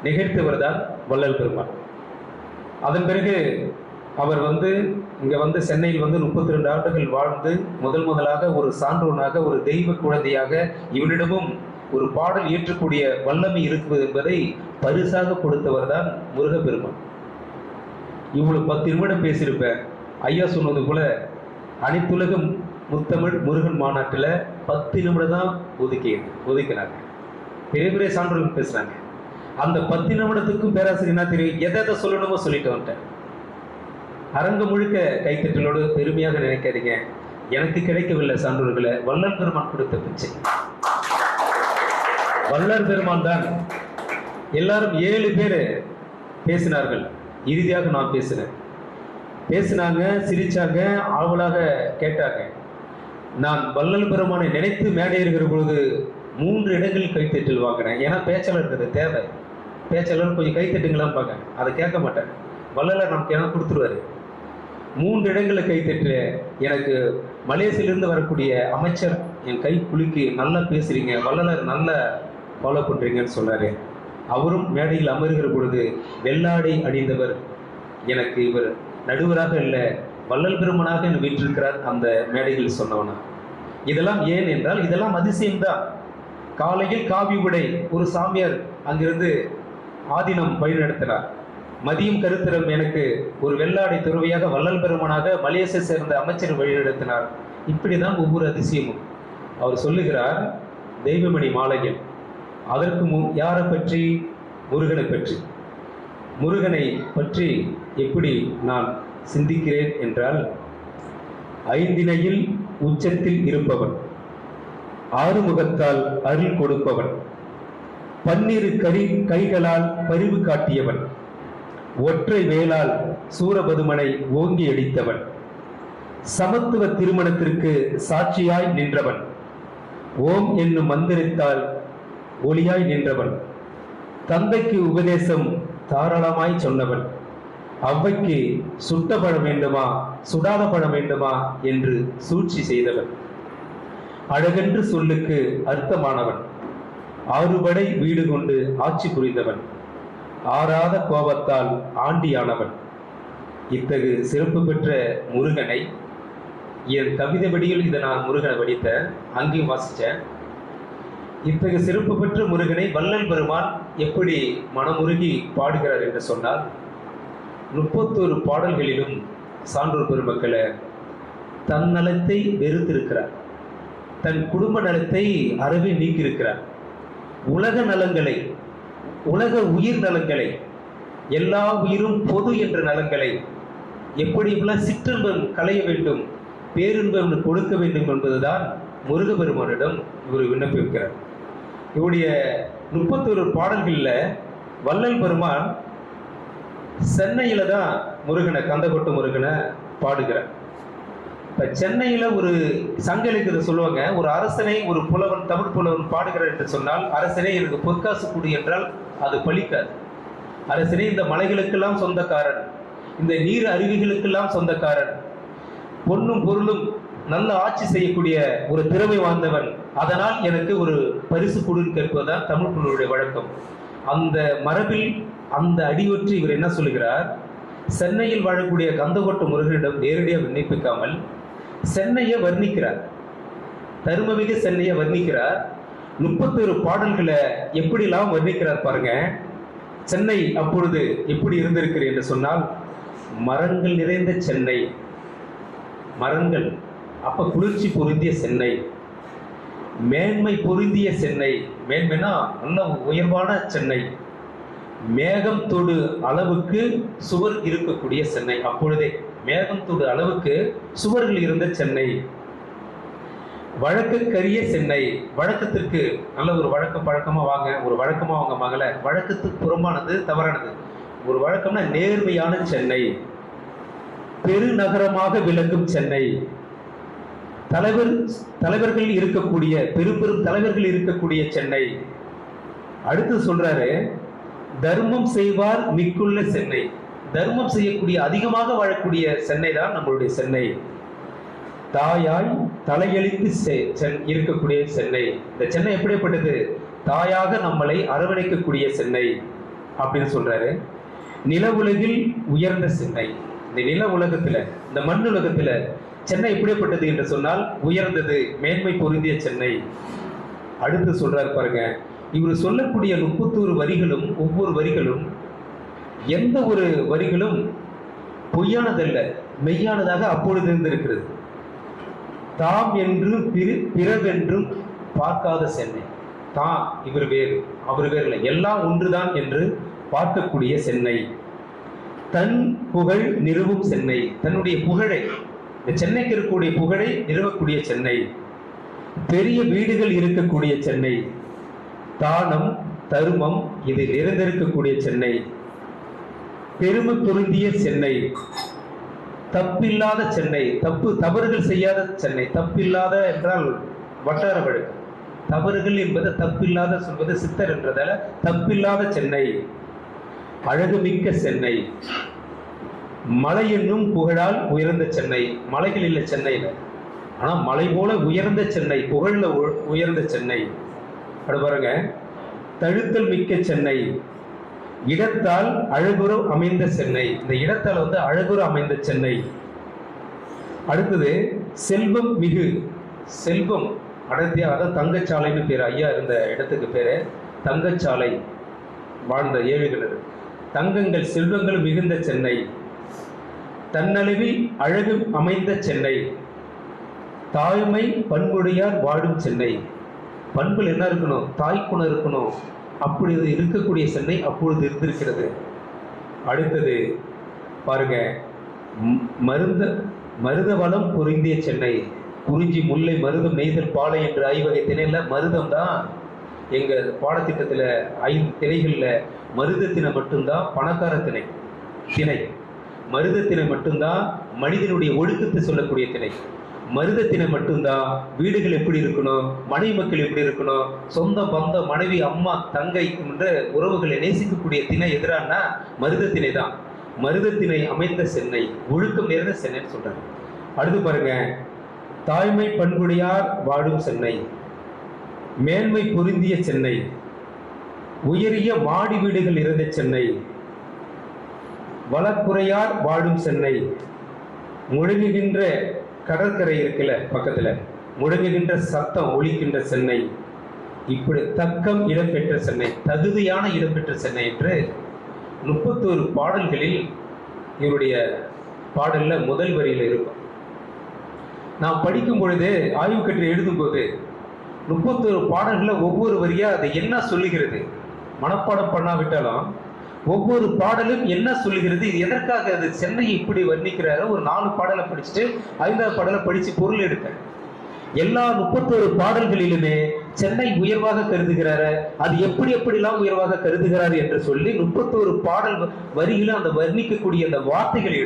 நிகழ்த்தவர் தான் வள்ளல் பெருமான். அதன் பிறகு அவர் இங்க சென்னையில் 32 ஆண்டுகள் வாழ்ந்து முதலாக ஒரு சான்றோனாக, ஒரு தெய்வ குழந்தையாக, இவனிடமும் ஒரு பாடல் ஏற்றக்கூடிய வல்லமை இருக்குது என்பதை பரிசாக கொடுத்தவர் தான் முருகப்பெருமான். இவ்வளவு 10 நிமிடம் பேசியிருப்பேன். ஐயா சொன்னது போல அனைத்துலக முத்தமிழ் முருகன் மாநாட்டில் 10 நிமிடம் தான் ஒதுக்கினாங்க. பெரிய பெரிய சான்றோர்கள் பேசுறாங்க. அந்த 10 நிமிடத்துக்கும் பேராசிரியர் என்ன தெரியும், எதை சொல்லணுமோ சொல்லிட்டு வந்துட்டேன். அரங்கு முழுக்க கைத்தட்டலோடு பெருமையாக நினைக்காதீங்க. எனக்கு கிடைக்கவில்லை சான்றோர்களை, வள்ளல் பெருமான் கொடுத்த பிச்சை. வள்ளல் பெருமான் தான். எல்லாரும் 7 பேர் பேசினார்கள். இறுதியாக நான் பேசினாங்க, சிரிச்சாங்க, ஆவலாக கேட்டாங்க. நான் வள்ளல் பெருமானை நினைத்து மேடை இருக்கிற பொழுது 3 இடங்களில் கைத்தட்டல் வாங்கினேன். ஏன்னா பேச்சாளருக்கு தேவை. பேச்சாளர் கொஞ்சம் கைத்தட்டுங்களான்னு பார்க்க, அதை கேட்க மாட்டேன். வள்ளலார் நமக்கு என்ன கொடுத்துருவாரு. 3 இடங்களில் கைத்தட்டு. எனக்கு மலேசியிலிருந்து வரக்கூடிய அமைச்சர் என் கை குலுக்கி நல்லா பேசுறீங்க, வள்ளலார் நல்லா ஃபாலோ பண்றீங்கன்னு சொன்னாரு. அவரும் மேடையில் அமர்கிற பொழுது வெள்ளாடை அணிந்தவர், எனக்கு இவர் நடுவராக இல்லை வள்ளல் பெருமனாக வீற்றிருக்கிறார் அந்த மேடையில் சொன்னவனா. இதெல்லாம் ஏன் என்றால் இதெல்லாம் அதிசயம்தான். காலையில் காவி உடை ஒரு சாமியார் அங்கிருந்து ஆதீனம் வழிநடத்தினார். மதியம் கருத்தரம் எனக்கு ஒரு வெள்ளாடை துறவியாக வள்ளல் பெருமனாக மலேசியை சேர்ந்த அமைச்சர் வழிநடத்தினார். இப்படிதான் ஒவ்வொரு அதிசயமும். அவர் சொல்லுகிறார் தெய்வமணி மாலையில். அதற்கு முன் யாரை பற்றி? முருகனை பற்றி. முருகனை பற்றி எப்படி நான் சிந்திக்கிறேன் என்றால், ஐந்திணையில் உச்சத்தில் இருப்பவன், ஆறுமுகத்தால் அருள் கொடுப்பவன், 12 கைகளால் பரிவு காட்டியவன், ஒற்றை வேளால் சூரபதுமனை ஓங்கி அடித்தவன், சமத்துவ திருமணத்திற்கு சாட்சியாய் நின்றவன், ஓம் என்னும் மந்திரத்தால் ஒளியாய் நின்றவன், தந்தைக்கு உபதேசம் தாராளமாய் சொன்னவன், அவ்வைக்கு சுட்ட பழம் வேண்டுமா சுடாத பழம் வேண்டுமா என்று சூழ்ச்சி செய்தவன், அழகென்று சொல்லுக்கு அர்த்தமானவன், 6 படை வீடு கொண்டு ஆட்சி புரிந்தவன், ஆறாத கோபத்தால் ஆண்டியானவன். இத்தகு சிறப்பு பெற்ற முருகனை என் கவிதை வடியில் இதை நான் முருகனை வடித்தேன், அங்கேயும் வாசித்தேன். இத்தகைய சிறப்பு பெற்ற முருகனை வள்ளல் பெருமான் எப்படி மனமுருகி பாடுகிறார் என்று சொன்னால், 31 பாடல்களிலும் சான்றோர் பெருமக்களை தன் நலத்தை வெறுத்திருக்கிறார், தன் குடும்ப நலத்தை அறவே நீக்கியிருக்கிறார். உலக நலங்களை, உலக உயிர் நலங்களை, எல்லா உயிரும் பொது என்ற நலங்களை எப்படி சிற்றின்பம் களைய வேண்டும், பேரின்பம் கொடுக்க வேண்டும் என்பதுதான் முருகபெருமானிடம் இவர் விண்ணப்பிக்கிறார். இவருடைய 31 பாடல்கள்ல வள்ளல் பெருமான் சென்னையில தான் முருகனை, கந்தகொட்டு முருகனை பாடுகிறார். இப்ப சென்னையில ஒரு சங்க இலக்கியத்தை சொல்லுவாங்க, ஒரு அரசனை ஒரு புலவன், தமிழ் புலவன் பாடுகிறார் என்று சொன்னால், அரசனே எனக்கு பொற்காசு கூடு என்றால் அது பலிக்காது. அரசனே இந்த மலைகளுக்கெல்லாம் சொந்தக்காரன், இந்த நீர் அருவிகளுக்கெல்லாம் சொந்தக்காரன், பொன்னும் பொருளும் நல்ல ஆட்சி செய்யக்கூடிய ஒரு திறமை வாழ்ந்தவன், அதனால் எனக்கு ஒரு பரிசு கொடுன்னு கேட்பதுதான் தமிழ் புலவருடைய வழக்கம். அந்த மரபில் அந்த அடிவற்றி இவர் என்ன சொல்லுகிறார், சென்னையில் வாழக்கூடிய கந்தகொட்டு முருகனிடம் நேரடியாக விண்ணப்பிக்காமல் சென்னையை வர்ணிக்கிறார், தருமமிகு சென்னையை வர்ணிக்கிறார். 31 பாடல்களை எப்படிலாம் வர்ணிக்கிறார் பாருங்க. சென்னை அப்பொழுது எப்படி இருந்திருக்கிறது என்று சொன்னால், மரங்கள் நிறைந்த சென்னை, மரங்கள், அப்ப குளிர்ச்சி பொருந்திய சென்னை, மேன்மை பொருந்திய சென்னை, மேன்மைனா நல்ல உயர்வான சென்னை, மேகம் தொடு அளவுக்கு சுவர் இருக்கக்கூடிய சென்னை, அப்பொழுதே மேகம் தொடு அளவுக்கு சுவர்கள் இருந்த சென்னை, வழக்குக்கரிய சென்னை, வழக்கத்திற்கு நல்ல ஒரு பழக்கமா வாங்க, ஒரு வழக்கமா அவங்க மகளை, வழக்கத்துக்கு புறமானது தவறானது, ஒரு வழக்கம்னா நேர்மையான சென்னை, பெருநகரமாக விளங்கும் சென்னை, தலைவர்கள் இருக்கக்கூடிய பெரும் தலைவர்கள் இருக்கக்கூடிய சென்னை. அடுத்து சொல்றாரு, தர்மம் செய்வார் மிக்குள்ள சென்னை, தர்மம் செய்யக்கூடிய அதிகமாக வாழக்கூடிய சென்னை தான் நம்மளுடைய சென்னை. தாயாய் தலையளித்து இருக்கக்கூடிய சென்னை. இந்த சென்னை எப்படிப்பட்டது? தாயாக நம்மளை அரவணைக்கக்கூடிய சென்னை அப்படின்னு சொல்றாரு. நில உலகில் உயர்ந்த சென்னை. இந்த நில உலகத்துல, இந்த மண் உலகத்துல சென்னை எப்படிப்பட்டது என்று சொன்னால் உயர்ந்தது, மேன்மை பொருந்திய சென்னை. அடுத்து சொல்றாரு பாருங்க, இவர் சொல்லக்கூடிய 31 வரிகளும், ஒவ்வொரு வரிகளும் எந்த ஒரு வரிகளும் பொய்யானதல்ல, மெய்யானதாக அப்பொழுது இருந்திருக்கிறது. தாம் என்றும் பிறவென்றும் பார்க்காத சென்னை. தாம் இவர் வேறு, அவர் வேறு இல்லை, எல்லாம் ஒன்றுதான் என்று பார்க்கக்கூடிய சென்னை. தன் புகழ் நிறுவும் சென்னை, தன்னுடைய புகழை, இந்த சென்னைக்கு இருக்கக்கூடிய புகழை நிறுவக்கூடிய சென்னை. பெரிய வீடுகள் இருக்கக்கூடிய சென்னை, தானம், தருமம் இது நிறைந்திருக்கக்கூடிய சென்னை. பெருமை பொருந்திய சென்னை, தப்பில்லாத சென்னை, தவறுகள் செய்யாத சென்னை. தப்பில்லாத என்றால் வட்டார வழக்கு, தவறுகள் என்பது தப்பில்லாத சொல்வது சித்தர் என்றதால தப்பில்லாத சென்னை. அழகுமிக்க சென்னை, மலை என்னும் புகழால் உயர்ந்த சென்னை. மலைகள் இல்லை சென்னையில், ஆனா மலை போல உயர்ந்த சென்னை, புகழ்ல உயர்ந்த சென்னை. அப்படி பாருங்க, தழுத்தல் மிக்க சென்னை, இடத்தால் அழகுற அமைந்த சென்னை. இந்த இடத்தால் வந்து அழகுற அமைந்த சென்னை. அடுத்தது செல்வம் மிகு, செல்வம் அடர்த்தியா, அதான் தங்கச்சாலைன்னு பேர். ஐயா இருந்த இடத்துக்கு பேரு தங்கச்சாலை, வாழ்ந்த ஏழுகிணறு. தங்கங்கள் செல்வங்கள் மிகுந்த சென்னை. தன்னளவில் அழகு அமைந்த சென்னை. தாய்மை பண்புடையார் வாடும் சென்னை. பண்புகள் என்ன இருக்கணும்? தாய்க்குணம் இருக்கணும். அப்படி இருக்கக்கூடிய சென்னை அப்பொழுது இருந்திருக்கிறது. அடுத்தது பாருங்க, மருத வளம் பொருந்திய சென்னை. குறிஞ்சி, முல்லை, மருதம், நெய்தல், பாலை என்று 5 வகை திணையில மருதம் தான் எங்க பாடத்திட்டத்தில் 5 திணைகள்ல மருதத்தினை மட்டும்தான் பணக்கார திணை. மருதத்தினை மட்டும்தான் மனிதனுடைய ஒழுக்கத்தை சொல்லக்கூடிய திணை. மருதத்தினை மட்டும்தான் வீடுகள் எப்படி இருக்கணும், மனைவி மக்கள் எப்படி இருக்கணும், சொந்த பந்த மனைவி, அம்மா, தங்கை என்ற உறவுகளை நேசிக்கக்கூடிய திணை எதிரானா மருதத்தினை தான். மருதத்தினை அமைந்த சென்னை, ஒழுக்கம் நிறைந்த சென்னைன்னு சொல்றாங்க. அடுத்து பாருங்க, தாய்மை பண்புடையார் வாடும் சென்னை. மேன்மை பொருந்திய சென்னை. உயரிய மாடி வீடுகள் இருந்த சென்னை. வளக்குறையார் வாடும் சென்னை. முழங்குகின்ற கடற்கரை இருக்குல்ல பக்கத்துல, முழங்குகின்ற சத்தம் ஒலிக்கின்ற சென்னை. இப்படி தக்கம் இடம்பெற்ற சென்னை, தகுதியான இடம்பெற்ற சென்னை என்று 31 பாடல்களில் இவருடைய பாடல்ல முதல் வரியில இருக்கும். நான் படிக்கும் பொழுது, ஆய்வு கட்டுரை எழுதும் போது 31 பாடல்கள ஒவ்வொரு வரியா அதை என்ன சொல்லுகிறது, மனப்பாடம் பண்ணாவிட்டாலும் ஒவ்வொரு பாடலும் என்ன சொல்லுகிறது, இது எதற்காக அது சென்னையை இப்படி வர்ணிக்கிறாரு. ஒரு 4 பாடலை படிச்சுட்டு 5ஆவது பாடலை படிச்சு பொருள் எடுத்தேன். எல்லா 31 பாடல்களிலுமே சென்னை உயர்வாக கருதுகிறாரு. அது எப்படிலாம் உயர்வாக கருதுகிறாரு என்று சொல்லி 31 பாடல் வரிகளும் அந்த வர்ணிக்கக்கூடிய அந்த வார்த்தைகளை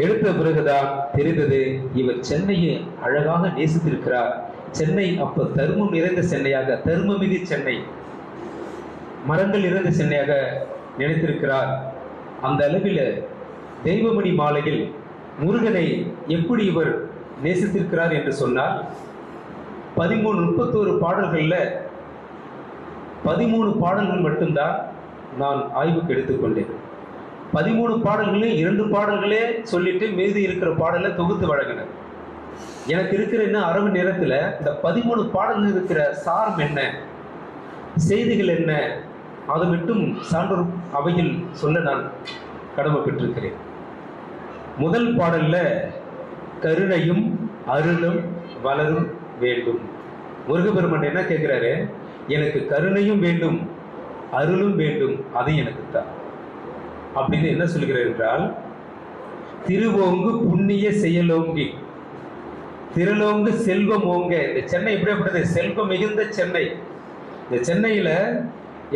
எடுத்த பிறகுதான் தெரிந்தது, இவர் சென்னையை அழகாக நேசித்திருக்கிறார். சென்னை அப்ப தர்மம் நிறைந்த சென்னையாக, தர்மமிகு சென்னை, மரங்கள் நிறைந்த சென்னையாக நினைத்திருக்கிறார். அந்த அளவில் தெய்வமணி மாலையில் முருகனை எப்படி இவர் நேசித்திருக்கிறார் என்று சொன்னால், 31 பாடல்கள்ல 13 பாடல்கள் மட்டும்தான் நான் ஆய்வுக்கு எடுத்துக்கொண்டேன். 13 பாடல்களே 2 பாடல்களே சொல்லிட்டு மீதி இருக்கிற பாடலை தொகுத்து வழங்கினர். எனக்கு இருக்கிற இன்னும் அரவு நேரத்தில் இந்த 13 பாடல்கள் இருக்கிற சாரம் என்ன, செய்திகள் என்ன, அதை மட்டும் சான்றோர் அவையில் சொல்ல நான் கடமைப்பட்டிருக்கிறேன். முதல் பாடல்ல கருணையும் அருளும் வளரும் வேண்டும். முருகப்பெருமான் என்ன கேட்கிறாரு, எனக்கு கருணையும் வேண்டும், அருளும் வேண்டும், அது எனக்கு தான் அப்படின்னு என்ன சொல்கிறார் என்றால், திருவோங்கு புண்ணிய செயலோங்கி திருளோங்கு செல்வம் ஓங்க. இந்த சென்னை எப்படிப்பட்டது? செல்வம் மிகுந்த சென்னை. இந்த சென்னையில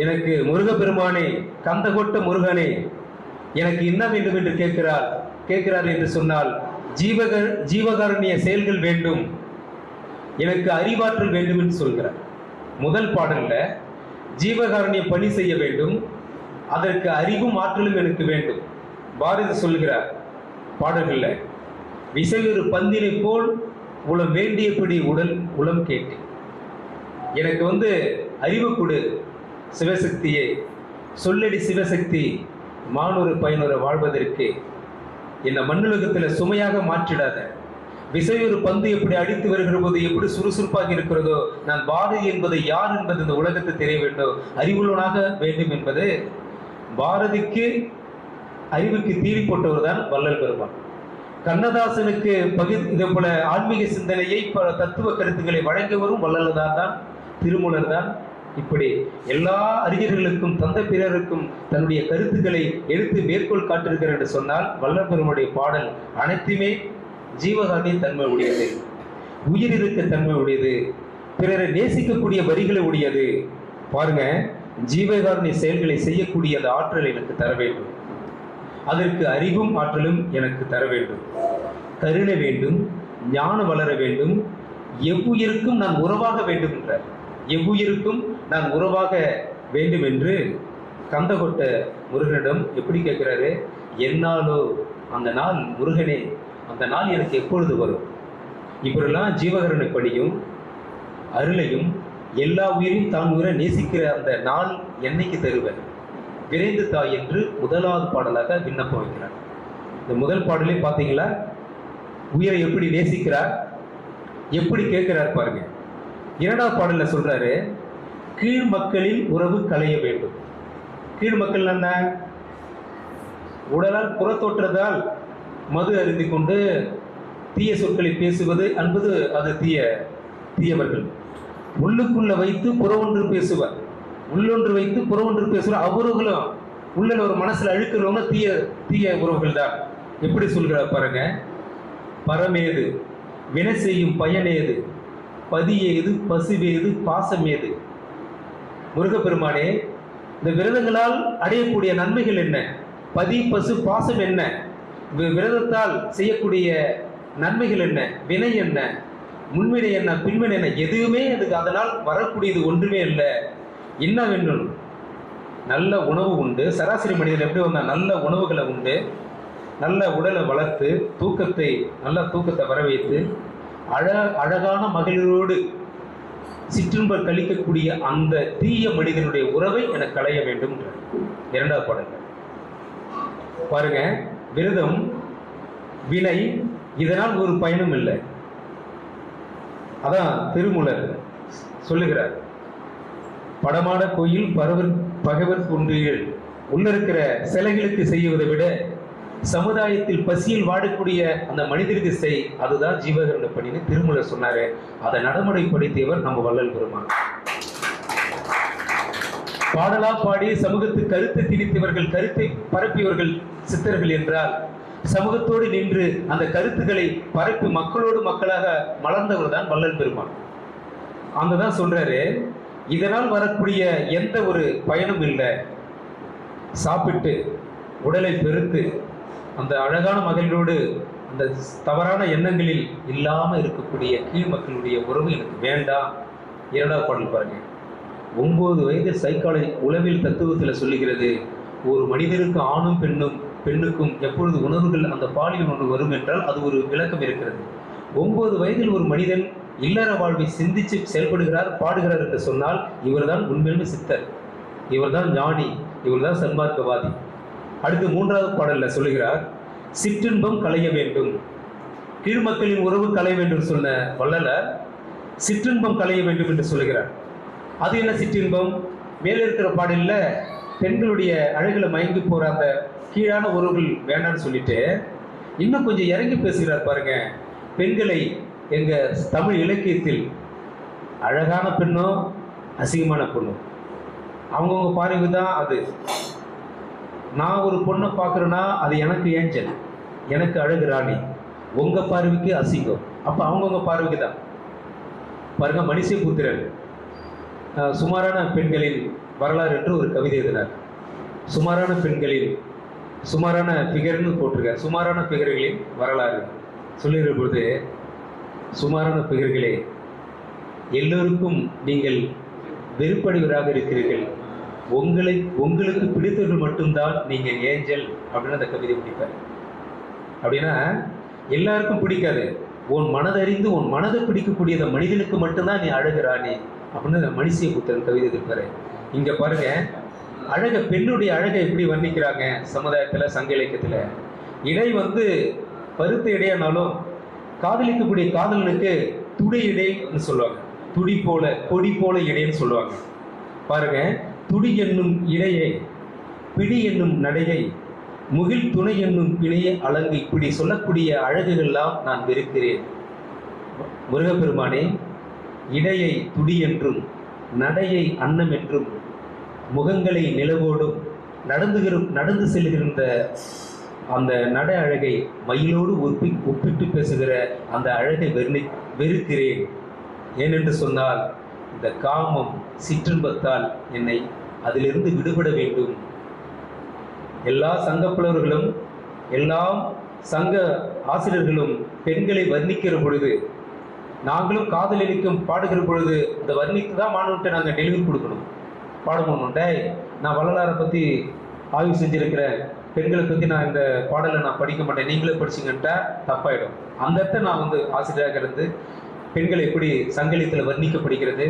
எனக்கு முருகப்பெருமானே, கந்த கொட்ட முருகனே, எனக்கு என்ன வேண்டும் என்று கேட்கிறார் என்று சொன்னால், ஜீவகாருண்ய செயல்கள் வேண்டும், எனக்கு அறிவாற்றல் வேண்டும் என்று சொல்கிறார். முதல் பாடல்ல ஜீவகாருண்ய பணி செய்ய வேண்டும், அதற்கு அறிவும் ஆற்றலும் எனக்கு வேண்டும். பாரதி சொல்கிறார் பாடல்கள்ல, விசையொரு பந்தினை போல் உளம் வேண்டியபடி உளம் கேட்டேன். எனக்கு அறிவு கொடு சிவசக்தியே, சொல்லடி சிவசக்தி, மானொரு பயனொரு வாழ்வதற்கு என்னை மண்ணுலகத்தில் சுமையாக மாற்றிடாத. விசையொரு பந்து எப்படி அடித்து வருகிற போது எப்படி சுறுசுறுப்பாக இருக்கிறதோ, நான் பாரதி என்பது யார் என்பது இந்த உலகத்தை தெரிய வேண்டும், அறிவுள்ளவனாக வேண்டும் என்பது பாரதிக்கு அறிவுக்கு தீரி போட்டவர் தான் வள்ளல் பெருமான். கண்ணதாசனுக்கு இதே போல ஆன்மீக சிந்தனையை, தத்துவ கருத்துக்களை வழங்கியவரும் வள்ளலார் தான், திருமூலர் தான். இப்படி எல்லா அறிஞர்களுக்கும் தந்தை பிறருக்கும் தன்னுடைய கருத்துக்களை எடுத்து மேற்கோள் காட்டிருக்கிறார் என்று சொன்னால், வள்ளல் பெருமானுடைய பாடல் அனைத்துமே ஜீவகாருண்ய தன்மை உடையது, உயிரிழக்க தன்மை உடையது, பிறரை நேசிக்கக்கூடிய வரிகளை உடையது. பாருங்க, ஜீவகாருண்ய செயல்களை செய்யக்கூடிய அந்த ஆற்றல் எனக்கு தர வேண்டும். அதற்கு அறிவும் ஆற்றலும் எனக்கு தர வேண்டும். கருணை வேண்டும், ஞானம் வளர வேண்டும். எவ்வுயிருக்கும் நான் உறவாக வேண்டும் என்றார். எவ்வுயிருக்கும் நான் உறவாக வேண்டும் என்று கந்தகொட்ட முருகனிடம் எப்படி கேட்கிறாரு? என்னாலோ அந்த நாள் முருகனே, அந்த நாள் எனக்கு எப்பொழுது வரும்? இப்படிலாம் ஜீவகரண படியும் அருளையும் எல்லா உயிரையும் தான் உயிரை நேசிக்கிற அந்த நாள் என்னைக்கு தருவேன்? விரைந்து தாய் என்று முதலாவது பாடலாக விண்ணப்பம் வைக்கிறார். இந்த முதல் பாடலே பார்த்தீங்களா, உயிரை எப்படி நேசிக்கிறார், எப்படி கேட்கிறார் பாருங்க. இரண்டாவது பாடல்ல சொல்றாரு, கீழ் மக்களின் உறவு களைய வேண்டும். கீழ் மக்கள் என்ன? உடலால் புறத்தோற்றதால் மது அருந்தி கொண்டு தீய சொற்களை பேசுவது என்பது அது தீயவர்கள். உள்ளுக்குள்ள வைத்து புற ஒன்று பேசுவார், உள்ளொன்று வைத்து புற ஒன்று பேசுவார். அவர்களும் உள்ள ஒரு மனசுல அழுக்கிறவங்க தீய உறவுகள் தான். எப்படி சொல்கிறார் பாருங்க. பரமேது வினை செய்யும் பயனேது, பதியேது பசுவேது பாசமேது. முருகப்பெருமானே, இந்த விரதங்களால் அடையக்கூடிய நன்மைகள் என்ன? பதி பசு பாசம் என்ன? விரதத்தால் செய்யக்கூடிய நன்மைகள் என்ன? வினை என்ன? முன்வினை என்ன? பின்வினை என்ன? எதுவுமே அதுக்கு அதனால் வரக்கூடியது ஒன்றுமே இல்லை. என்ன வேண்டும்? நல்ல உணவு உண்டு. சராசரி மனிதன் எப்படி வந்தா நல்ல உணவுகளை உண்டு, நல்ல உடலை வளர்த்து நல்ல தூக்கத்தை வர வைத்து அழகான மகளிரோடு சிற்றின்ப கழிக்கக்கூடிய அந்த தீய மனிதனுடைய உறவை எனக்கு களைய வேண்டும். இரண்டாவது பாடல் பாருங்க. விரதம் வினை இதனால் ஒரு பயனும் இல்லை. அதான் திருமூலர் சொல்லுகிறார், படமான கோயில் பகைவர் ஒன்றியல் உள்ள இருக்கிற சிலைகளுக்கு செய்வதை விட சமுதாயத்தில் பசியில் வாடக்கூடிய அந்த மனிதருக்கு செய், அதுதான் ஜீவகரண பணின்னு திருமூலர் சொன்னாரு. அதை நடைமுறைப்படுத்தியவர் நம்ம வள்ளல் பெருமான். பாடலா பாடி சமூகத்துக்கு கருத்தை திணித்தவர்கள், கருத்தை பரப்பியவர்கள் சித்தர்கள் என்றால், சமூகத்தோடு நின்று அந்த கருத்துக்களை பரப்பி மக்களோடு மக்களாக மலர்ந்தவர் தான் வள்ளல் பெருமான். அந்த தான் சொல்றாரு, இதனால் வரக்கூடிய எந்த ஒரு பயனும் இல்லை. சாப்பிட்டு உடலை பெருத்து அந்த அழகான மகளிரோடு அந்த தவறான எண்ணங்களில் இல்லாமல் இருக்கக்கூடிய கீழ் மக்களுடைய உறவு எனக்கு வேண்டாம். இரண்டாவது பாடல் பாருங்க. 9 வயது சைக்காலஜி உளவியல் தத்துவத்தில் சொல்லுகிறது, ஒரு மனிதருக்கு ஆணும் பெண்ணுக்கும் எப்பொழுது உணர்வுகள் அந்த பாலியல் ஒன்று வரும் என்றால் அது ஒரு விளக்கம் இருக்கிறது. 9 வயதில் ஒரு மனிதன் இல்லற வாழ்வை சிந்திச்சு செயல்படுகிறார், பாடுகிறார் என்று சொன்னால் இவர்தான் உண்மையிலுமே சித்தர், இவர்தான் ஞானி, இவர்தான் சன்மார்க்கவாதி. அடுத்து 3வது பாடல்ல சொல்லுகிறார், சிற்றின்பம் களைய வேண்டும். கீழ்மக்களின் உறவு களைய வேண்டும் சொன்ன வள்ளலர் சிற்றின்பம் களைய வேண்டும் என்று சொல்லுகிறார். அது என்ன சிற்றின்பம்? மேலே இருக்கிற பாடல்ல பெண்களுடைய அழகுல மயங்கி போற அந்த கீழான உறவுகள் வேண்டாம்னு சொல்லிட்டு இன்னும் கொஞ்சம் இறங்கி பேசுகிறார் பாருங்க. பெண்களை எங்க தமிழ் இலக்கியத்தில் அழகான பெண்ணும் அசிங்கமான பெண்ணும் அவங்கவுங்க பார்வை தான். அது நான் ஒரு பொண்ணை பார்க்குறேன்னா அது எனக்கு ஏஞ்சல், எனக்கு அழகு ராணி, உங்க பார்வைக்கு அசிங்கம். அப்போ அவங்கவுங்க பார்வைக்கு தான். பாருங்க, மணிசேபுத்திரன் சுமாரான பெண்களின் வரலாறு என்று ஒரு கவிதை எழுதினார். சுமாரான பெண்களின் சுமாரான பிகர்னு போட்டிருக்கார். சுமாரான பிகர்களின் வரலாறு சொல்லுகிற பொழுது, சுமாரான பிகர்களே, எல்லோருக்கும் நீங்கள் வெறுப்படைவராக இருக்கிறீர்கள், உங்களுக்கு பிடித்தவர்கள் மட்டும்தான் நீங்கள் ஏஞ்சல் அப்படின்னு அந்த கவிதை பிடிப்பார். அப்படின்னா எல்லாருக்கும் பிடிக்காது, உன் மனதறிந்து உன் மனதை பிடிக்கக்கூடிய அந்த மனிதனுக்கு மட்டும்தான் நீ அழகுறானே அப்படின்னு மணிசேபுத்திரன் கவிதை இருப்பாரு. இங்க பாருங்க, பெண்ணுடைய அழகை எப்படி வர்ணிக்கிறாங்க சமுதாயத்துல, சங்க இலக்கியத்துல. இடை பருத்த இடையானாலும் காதலிக்கக்கூடிய காதலனுக்கு துடி இடைன்னு சொல்லுவாங்க. துடி போல கொடி போல இடைன்னு சொல்லுவாங்க. பாருங்க, துடி என்னும் இடையை, பிடி என்னும் நடையை, முகில் துணை என்னும் பிணையை அலங்கு, இப்படி சொல்லக்கூடிய அழகுகள்லாம் நான் வெறுக்கிறேன். முருகப்பெருமானே, இடையை துடி என்றும் நடையை அன்னம் என்றும் முகங்களை நிலவோடும் நடந்து செல்கின்ற அந்த நட அழகை மயிலோடு ஒப்பிட்டு பேசுகிற அந்த அழகை வெறுக்கிறேன். ஏனென்று சொன்னால் இந்த காமம் சிற்றின்பத்தால் என்னை அதிலிருந்து விடுபட வேண்டும். எல்லா சங்க புலவர்களும் எல்லா சங்க ஆசிரியர்களும் பெண்களை வர்ணிக்கிற பொழுது, நாங்களும் காதலிக்கும் பாடுகிற பொழுது அந்த வர்ணித்து தான் மாணவர்கிட்ட நாங்கள் டெலிவரி கொடுக்கணும். பாடணும்டே நான் வள்ளலாரை பற்றி ஆய்வு செஞ்சுருக்கிறேன், பெண்களை பற்றி நான் இந்த பாடலை நான் படிக்க மாட்டேன், நீங்களே படிச்சுங்கன்ட்டா தப்பாயிடும். அந்த இடத்த நான் ஆசிரியராக இருந்து பெண்கள் எப்படி சங்கலித்தில் வர்ணிக்கப்படுகிறது,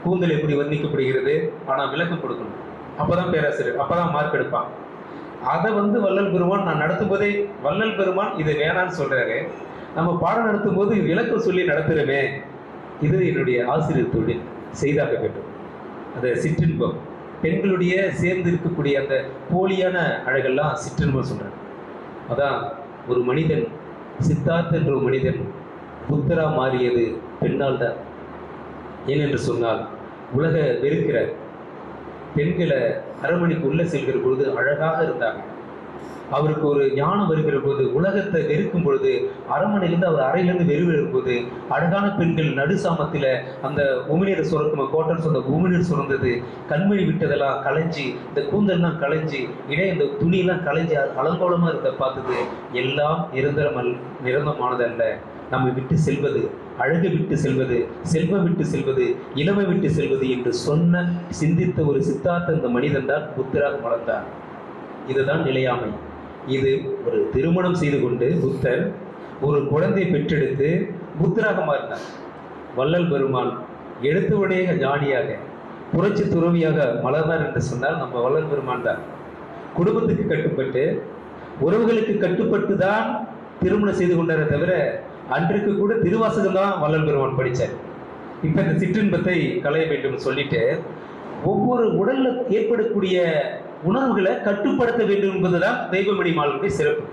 கூந்தல் எப்படி வர்ணிக்கப்படுகிறது, ஆனால் விளக்கம் கொடுக்கணும். அப்போ தான் பேராசிரியர், அப்போ தான் மார்க் எடுப்பான். அதை வள்ளல் பெருமான் நான் நடத்தும் போதே வள்ளல் பெருமான் இதை வேணான்னு சொல்கிறாரு. நம்ம பாடம் நடத்தும் போது விளக்கம் சொல்லி நடத்துகிறோமே, இது என்னுடைய ஆசிரியர் தொழில், செய்தாக வேண்டும். அந்த சிற்றின்பம், பெண்களுடைய சேர்ந்து இருக்கக்கூடிய அந்த போலியான அழகெல்லாம் சிற்றின்பம் சொல்கிறார். அதான் ஒரு மனிதன், சித்தார்த்த என்ற ஒரு மனிதன் புத்தரா மாறியது பெண்ணால் தான். ஏனென்று சொன்னால் உலக வெறுக்கிற பெண்களை அரண்மனைக்கு உள்ளே செல்கிற பொழுது அழகாக இருந்தாங்க. அவருக்கு ஒரு ஞானம் வருகிற போது, உலகத்தை வெறுக்கும் பொழுது, அரண்மனையிலேருந்து அவர் அறையிலேருந்து வெறுவிடும் போது அழகான பெண்கள் நடுசாமத்தில் அந்த உமிழ்நீர் சுரக்கும், கோட்டன் சொன்ன உமிழ்நீர் சுரந்தது, கண்மணி விட்டதெல்லாம் களைஞ்சி, இந்த கூந்தல்லாம் களைஞ்சி, இந்த துணியெல்லாம் களைஞ்சி அலங்கோலமாக இருந்த பார்த்தது எல்லாம் நிரந்தரமானதல்ல. நம்மை விட்டு செல்வது, அழகு விட்டு செல்வது, செல்வம் விட்டு செல்வது, இளமை விட்டு செல்வது என்று சிந்தித்த ஒரு சித்தார்த்த இந்த மனிதன் தான் புத்தராக வளர்ந்தார். இதுதான் நிலையாமை. இது ஒரு திருமணம் செய்து கொண்டு புத்தர் ஒரு குழந்தை பெற்றெடுத்து புத்தராக மாறினார். வள்ளல் பெருமான் எழுத்துவடைய ஞானியாக, புரட்சி துறவியாக மலர்ந்தார் என்று சொன்னால் நம்ம வள்ளல் பெருமான் தான். குடும்பத்துக்கு கட்டுப்பட்டு, உறவுகளுக்கு கட்டுப்பட்டு தான் திருமணம் செய்து கொண்டாரே தவிர, அன்றைக்கு கூட திருவாசகம் தான் வள்ளல் பெருமான் படித்தார். இப்போ இந்த சிற்றின்பத்தை களைய வேண்டும் சொல்லிட்டு ஒவ்வொரு உடல்ல ஏற்படக்கூடிய உணர்வுகளை கட்டுப்படுத்த வேண்டும் என்பதுதான் தெய்வமணி மாலனுடைய சிறப்பு.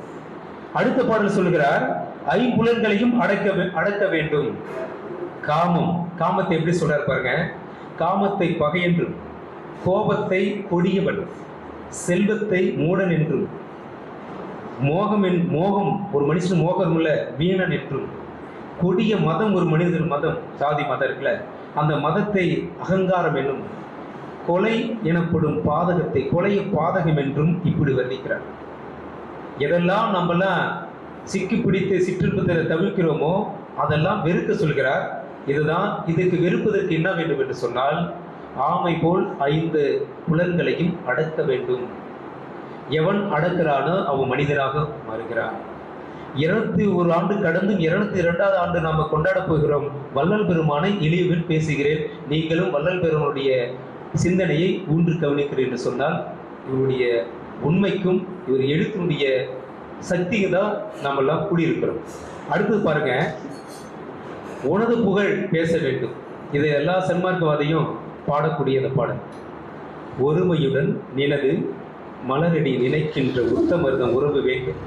அடுத்த பாடல் சொல்கிறார், ஐம்புலன்களையும் அடக்க வேண்டும். காமத்தை எப்படி சொல்றாரு பாருங்க. காமத்தை பகை என்றும், கோபத்தை கொடியவன், செல்வத்தை மூடன் என்றும், மோகம் ஒரு மனுஷன் மோகம் உள்ள வீணன் என்றும், கொடிய மதம் ஒரு மனிதன் மதம், சாதி மதம் இருக்குல்ல, அந்த மதத்தை அகங்காரம் என்னும், கொலை எனப்படும் பாதகத்தை கொலைய பாதகம் என்றும் இப்படி வர்ணிக்கிறார். எதெல்லாம் நம்மெல்லாம் சிக்கி பிடித்து சிற்றின்பத்தை தவிர்க்கிறோமோ அதெல்லாம் வெறுக்க சொல்கிறார். இதுக்கு வெறுப்பதற்கு என்ன வேண்டும் என்று சொன்னால், ஆமை போல் 5 புலன்களையும் அடக்க வேண்டும். எவன் அடக்கிறானோ அவன் மனிதராக மாறுகிறான். 201 ஆண்டு கடந்தும் 202வது ஆண்டு நாம் கொண்டாட போகிறோம். வள்ளல் பெருமானை இழிவில் பேசுகிறேன், நீங்களும் வள்ளல் பெருமானுடைய சிந்தனையை ஊன்று கவனிக்கிறேன் என்று சொன்னால், இவருடைய உண்மைக்கும் இவர் எழுத்தினுடைய சக்திக்கு தான் நாம் எல்லாம் கூடியிருக்கிறோம். அடுத்தது பாருங்க, உனது புகழ் பேச வேண்டும். இதை எல்லா சன்மார்க்கவாதையும் பாடக்கூடிய அந்த பாடல். ஒருமையுடன் நினது மலரடி நினைக்கின்ற உத்தமர்தம் உறவு வேண்டும்.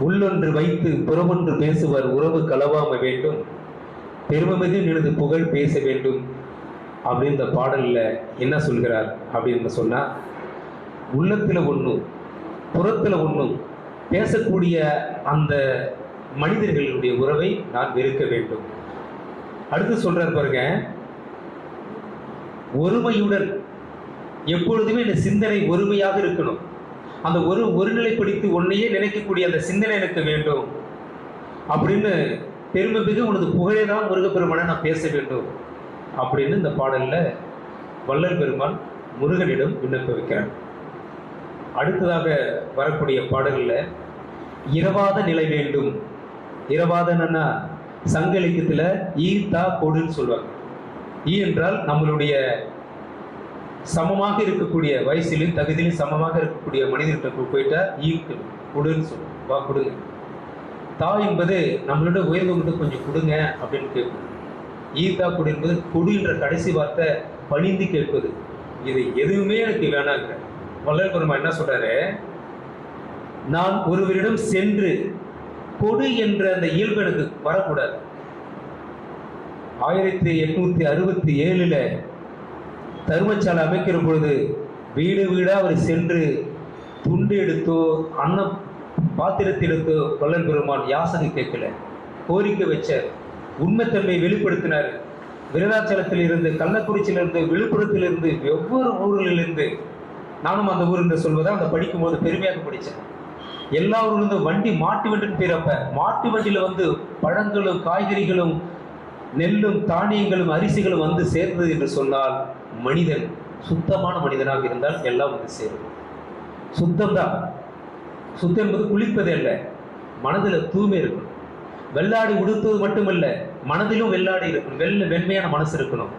உள்ளொன்று வைத்து புறமொன்று பேசுவார் உறவு களவாம வேண்டும். பெருமமிகு நினது புகழ் பேச வேண்டும் அப்படின்னு இந்த பாடலில் என்ன சொல்கிறார் அப்படின்னு சொன்னால், உள்ளத்தில் ஒன்றும் புறத்தில் ஒன்றும் பேசக்கூடிய அந்த மனிதர்களுடைய உறவை நான் வெறுக்க வேண்டும். அடுத்து சொல்றார் பாருங்க, ஒருமையுடன் எப்பொழுதுமே இந்த சிந்தனை ஒருமையாக இருக்கணும். அந்த ஒருநிலைப்படுத்தி ஒன்னையே நினைக்கக்கூடிய அந்த சிந்தனை எனக்கு வேண்டும் அப்படின்னு, பெருமைமிகு உனது புகழே தான் முருகப்பெருமானை நான் பேச வேண்டும் அப்படின்னு இந்த பாடல்ல வள்ளல் பெருமான் முருகனிடம் விண்ணப்ப வைக்கிறார். அடுத்ததாக வரக்கூடிய பாடல்ல இரவாத நிலை வேண்டும். இரவாதன்னா சங்க இலக்கியத்துல ஈத்தா கொடுன்னு சொல்லுவாங்க. ஈ என்றால் நம்மளுடைய சமமாக இருக்கக்கூடிய வயசிலும் தகுதியிலும் சமமாக இருக்கக்கூடிய மனிதர்கிட்ட போயிட்டா ஈக்கு கொடுன்னு சொல்லுவோம், வா கொடுங்க. தா என்பது நம்மளோட உயர்ந்தவங்க கொஞ்சம் கொடுங்க அப்படின்னு கேட்கும். ஈத்தா கொடு என்பது கொடு என்ற கடைசி வார்த்தை பணிந்து கேட்பது. இது எதுவுமே எனக்கு வேணாங்கிற வள்ளல் பெருமான் என்ன சொல்றாரு, நான் ஒருவரிடம் சென்று கொடு என்ற அந்த இயல்பு எனக்கு வரக்கூடாது. 1867 தருமச்சாலை அமைக்கிற பொழுது வீடு வீடா அவர் சென்று துண்டு எடுத்தோ அன்னம் பாத்திரத்தை எடுத்தோ வள்ளல் பெருமான் யாசனை கேட்கல, கோரிக்கை வச்சார், உண்மைத்தன்மை வெளிப்படுத்தினார். விருதாச்சலத்தில் இருந்து, கள்ளக்குறிச்சியிலிருந்து, விழுப்புரத்திலிருந்து, ஒவ்வொரு ஊர்களிலிருந்து, நானும் அந்த ஊர் என்று சொல்வதை அந்த படிக்கும்போது பெருமையாக படித்தேன். எல்லா ஊர்லேருந்து வண்டி மாட்டு வண்டின்னு பேர். அப்ப மாட்டு வண்டியில் வந்து பழங்களும் காய்கறிகளும் நெல்லும் தானியங்களும் அரிசிகளும் வந்து சேர்ந்தது என்று சொன்னால் மனிதன் சுத்தமான மனிதனாக இருந்தால் எல்லாம் வந்து சேரும். சுத்தம்தான். சுத்தம் என்பது குளிப்பது அல்ல, மனதில் தூய்மை இருக்கணும். வெள்ளாடி உடுத்துவது மட்டுமல்ல, மனதிலும் வெள்ளாடி இருக்கணும். வெண்மையான மனசு இருக்கணும்.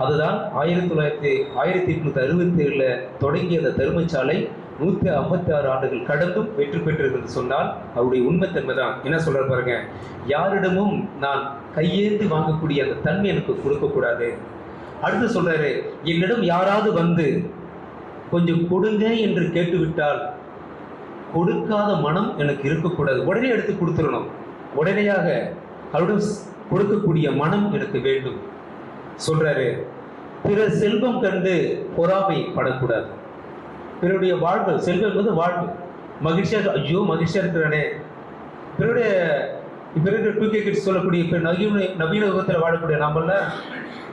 அதுதான் 1867 தொடங்கிய அந்த தருமச்சாலை 156 ஆண்டுகள் கடந்தும் வெற்றி பெற்றிருக்கிறது சொன்னால் அவருடைய உண்மைத்தன்மை தான். என்ன சொல்ற பாருங்க, யாரிடமும் நான் கையேந்தி வாங்கக்கூடிய அந்த தன்மை எனக்கு கொடுக்கக்கூடாது. அடுத்து சொல்றாரு, என்னிடம் யாராவது வந்து கொஞ்சம் கொடுங்க என்று கேட்டுவிட்டால் கொடுக்காத மனம் எனக்கு இருக்கக்கூடாது. உடனே எடுத்து கொடுத்துடணும். உடனடியாக அவரிடம் கொடுக்கக்கூடிய மனம் எனக்கு வேண்டும் சொல்றாரு. பிறர் செல்வம் கண்டு பொறாமை படக்கூடாது. பிறருடைய வாழ்வு, செல்வம் என்பது வாழ்வு. மகிழ்ச்சியா, ஐயோ மகிழ்ச்சியா இருக்கிறானே. பிறருடைய இப்போ இருக்கிற 2K கிட்ஸ் சொல்லக்கூடிய இப்போ நவீன யுகத்தில் வாழக்கூடிய நாமல்ல,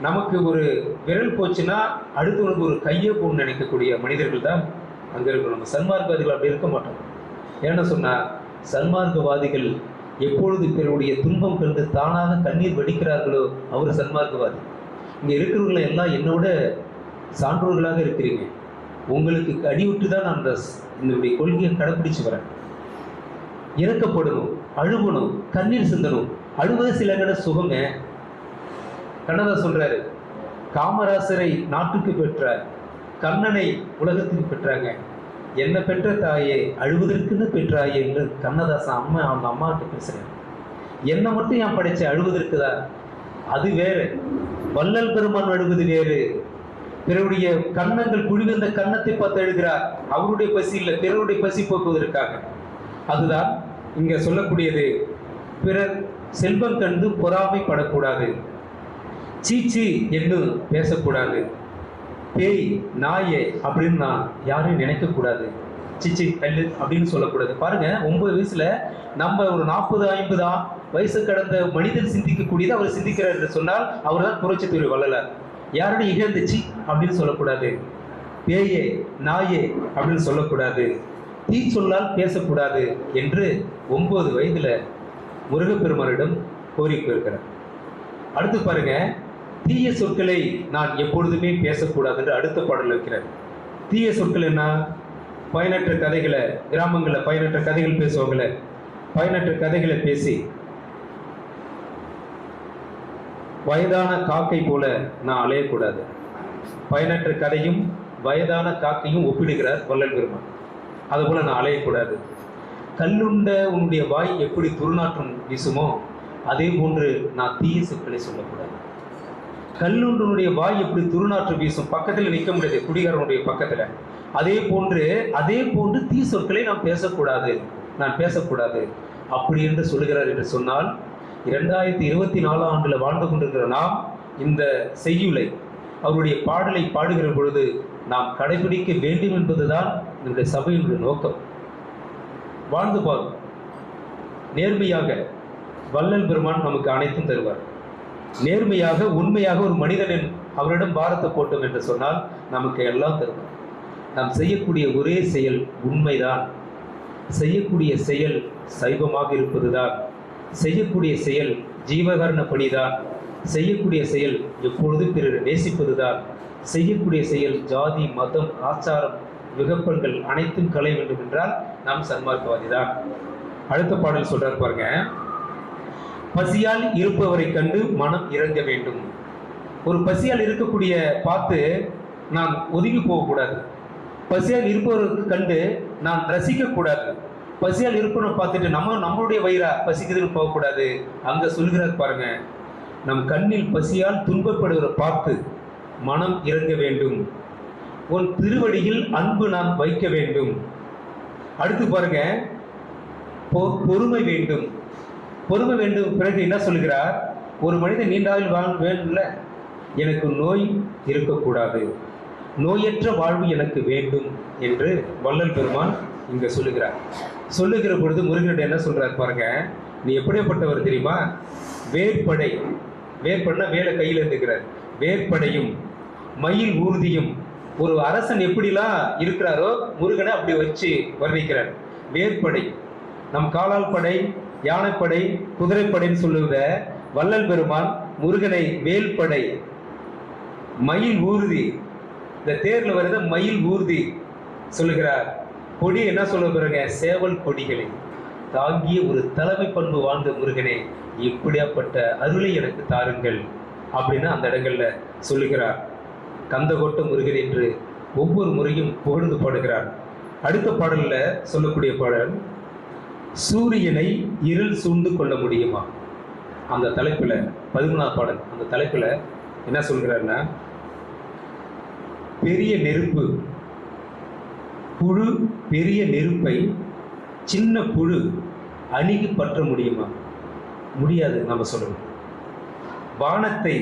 நமக்கு ஒரு விரல் போச்சுன்னா அடுத்தவனுக்கு ஒரு கையை போன்னு நினைக்கக்கூடிய மனிதர்கள் தான் அங்கே இருக்கணும். நம்ம சன்மார்க்கவாதிகள் அப்படி இருக்க மாட்டோம். ஏன்னா சொன்னால் சன்மார்க்கவாதிகள் எப்பொழுது பிறருடைய துன்பம் கண்டு தானாக கண்ணீர் வடிக்கிறார்களோ அவர் சன்மார்க்கவாதி. இங்கே இருக்கிறவர்களை எல்லாம் என்னோட சான்றோர்களாக இருக்கிறீங்க. உங்களுக்கு அடிவிட்டு தான் நான் என்னுடைய கொள்கையை கடைப்பிடிச்சு வரேன். இறக்கப்படணும், அழுகணும், கண்ணீர் சிந்தணும். அழுவது சில கட சுகங்க. கண்ணதா சொல்றாரு, காமராசரை நாட்டுக்கு பெற்றார், கண்ணனை உலகத்துக்கு பெற்றாங்க. என்ன பெற்ற தாயே அழுவதற்குன்னு பெற்றாயே என்று கண்ணதாசன் அவங்க அம்மாவுக்கு பேசுறேன். என்னை மட்டும் ஏன் படைச்ச அழுவதற்கு தான்? அது வேறு. வள்ளல் பெருமான் அழுவது வேறு. பிறருடைய கன்னங்கள் குழிவந்த கன்னத்தை பார்த்து எழுகிறார். அவருடைய பசி இல்லை, பிறருடைய பசி போக்குவதற்காக. அதுதான் இங்க சொல்லக்கூடியது. பிறர் செல்வம் கண்டு பொறாமைப்படக்கூடாது, சீச்சி என்று பேசக்கூடாது, பேய் நாயே அப்படின்னு நான் யாரையும் நினைக்கக்கூடாது, சிச்சி கல்லு அப்படின்னு சொல்லக்கூடாது. பாருங்க, 9 வயசுல நம்ம ஒரு 40-50 வயசு கடந்த மனிதன் சிந்திக்கக்கூடியது அவர் சிந்திக்கிறார் என்று சொன்னால் அவர் தான் புரட்சி தலைவர் வள்ளலார். யாருடைய இகழ்ந்துச்சு அப்படின்னு சொல்லக்கூடாது, பேயே நாயே அப்படின்னு சொல்லக்கூடாது, தீ சொல்லால் பேசக்கூடாது என்று 9 வயதுல முருகப்பெருமானிடம் கோரிக்கை இருக்கிறார். அடுத்து பாருங்க, தீய சொற்களை நான் எப்பொழுதுமே பேசக்கூடாது என்று அடுத்த பாடல் வைக்கிறார். தீய சொற்கள் என்ன? பயனற்ற கதைகளை, கிராமங்களில் பயனற்ற கதைகள் பேசுவாங்கள, பயனற்ற கதைகளை பேசி வயதான காக்கை போல நான் அலையக்கூடாது. பயனற்ற கதையும் வயதான காக்கையும் ஒப்பிடுகிறார் வள்ளல் பெருமான். அதுபோல நான் அலையக்கூடாது. கல்லுண்ட உன்னுடைய வாய் எப்படி துர்நாற்றம் வீசுமோ அதே போன்று நான் தீய சொற்களை சொல்லக்கூடாது. கல்லுண்டனுடைய வாய் எப்படி துர்நாற்றம் வீசும், பக்கத்தில் நிற்க முடியாது குடிகாரனுடைய பக்கத்தில். அதே போன்று தீ சொற்களை நான் பேசக்கூடாது அப்படி என்று சொல்லுகிறார் என்று சொன்னால் 2024 ஆண்டுல வாழ்ந்து கொண்டிருக்கிற நாம் இந்த செய்யுளை, அவருடைய பாடலை பாடுகிற பொழுது நாம் கடைபிடிக்க வேண்டும் என்பதுதான் நம்முடைய சபையினுடைய நோக்கம். வாழ்ந்து பாருங்கள். நேர்மையாக வள்ளல் பெருமான் நமக்கு அனைத்தும் தருவார். நேர்மையாக உண்மையாக ஒரு மனிதனின் அவரிடம் பாரத்தை போட்டோம் என்று சொன்னால் நமக்கு எல்லாம் தருவார். நாம் செய்யக்கூடிய ஒரே செயல் உண்மைதான். செய்யக்கூடிய செயல் சைவமாக இருப்பதுதான். செய்யக்கூடிய செயல் ஜீவகரண பணிதான். செய்யக்கூடிய செயல் எப்பொழுது பிறர் நேசிப்பதுதான். செய்யக்கூடிய செயல் ஜாதி மதம் ஆச்சாரம் விகப்பங்கள் அனைத்தும் களைய வேண்டும் என்றால் நாம் சன்மார்க்கவாதி தான். அடுத்த பாடல் சொல்றார் பாருங்க, பசியால் இருப்பவரை கண்டு மனம் இறங்க வேண்டும். ஒரு பசியால் இருக்கக்கூடிய பார்த்து நான் ஒதுங்கி போகக்கூடாது. பசியால் இருப்பவருக்கு கண்டு நான் ரசிக்க கூடாது. பசியால் இருப்பவனை பார்த்துட்டு நம்மளுடைய வயிறா பசிக்குதுன்னு போகக்கூடாது. அங்க சொல்கிறார் பாருங்க, நம் கண்ணில் பசியால் துன்பப்படுவதை பார்த்து மனம் இறங்க வேண்டும். உன் திருவடியில் அன்பு நான் வைக்க வேண்டும். அடுத்து பாருங்க, பொறுமை வேண்டும். பொறுமை வேண்டும். பிறகு என்ன சொல்கிறார், ஒரு மனிதன் நீண்டாவில் வாழ வேண்டும்ல, எனக்கு நோய் இருக்கக்கூடாது, நோயற்ற வாழ்வு எனக்கு வேண்டும் என்று வள்ளல் பெருமான் இங்க சொல்லுகிறார். சொல்லுகிற பொழுது முருகனிடம் என்ன சொல்றார் பாருங்க, நீ எப்படிப்பட்டவர் தெரியுமா? வேற்படை வேற்படைனா வேலை கையில் இருந்துக்கிறார். வேற்படையும் மயில் ஊர்தியும், ஒரு அரசன் எப்படிலாம் இருக்கிறாரோ முருகனை அப்படி வச்சு வர்ணிக்கிறார். வேற்படை, நம் காலால் படை, யானைப்படை, குதிரைப்படைன்னு சொல்லுவத வள்ளல் பெருமான் முருகனை வேல்படை, மயில் ஊர்தி, இந்த தேர்ல வருத மயில் ஊர்தி சொல்லுகிறார். கொடி என்ன சொல்ல பாருங்க, சேவல் கொடிகளை தாங்கிய ஒரு தலைமை பண்பு வாழ்ந்த முருகனே, இப்படியாப்பட்ட அருளை எனக்கு தாருங்கள் அப்படின்னு அந்த இடங்கள்ல சொல்லுகிறார். கந்தகோட்ட முருகன் என்று ஒவ்வொரு முறையும் புகழ்ந்து பாடுகிறார். அடுத்த பாடல்ல சொல்லக்கூடிய பாடல், சூரியனை இருள் சூழ்ந்து கொள்ள முடியுமா? அந்த தலைப்புல 13ஆம் பாடல், அந்த தலைப்புல என்ன சொல்கிறார்னா, பெரிய நெருப்பு புழு, பெரிய நெருப்பை சின்ன புழு அணுகி பற்ற முடியுமா? முடியாது. நம்ம சொல்லணும். வானத்தை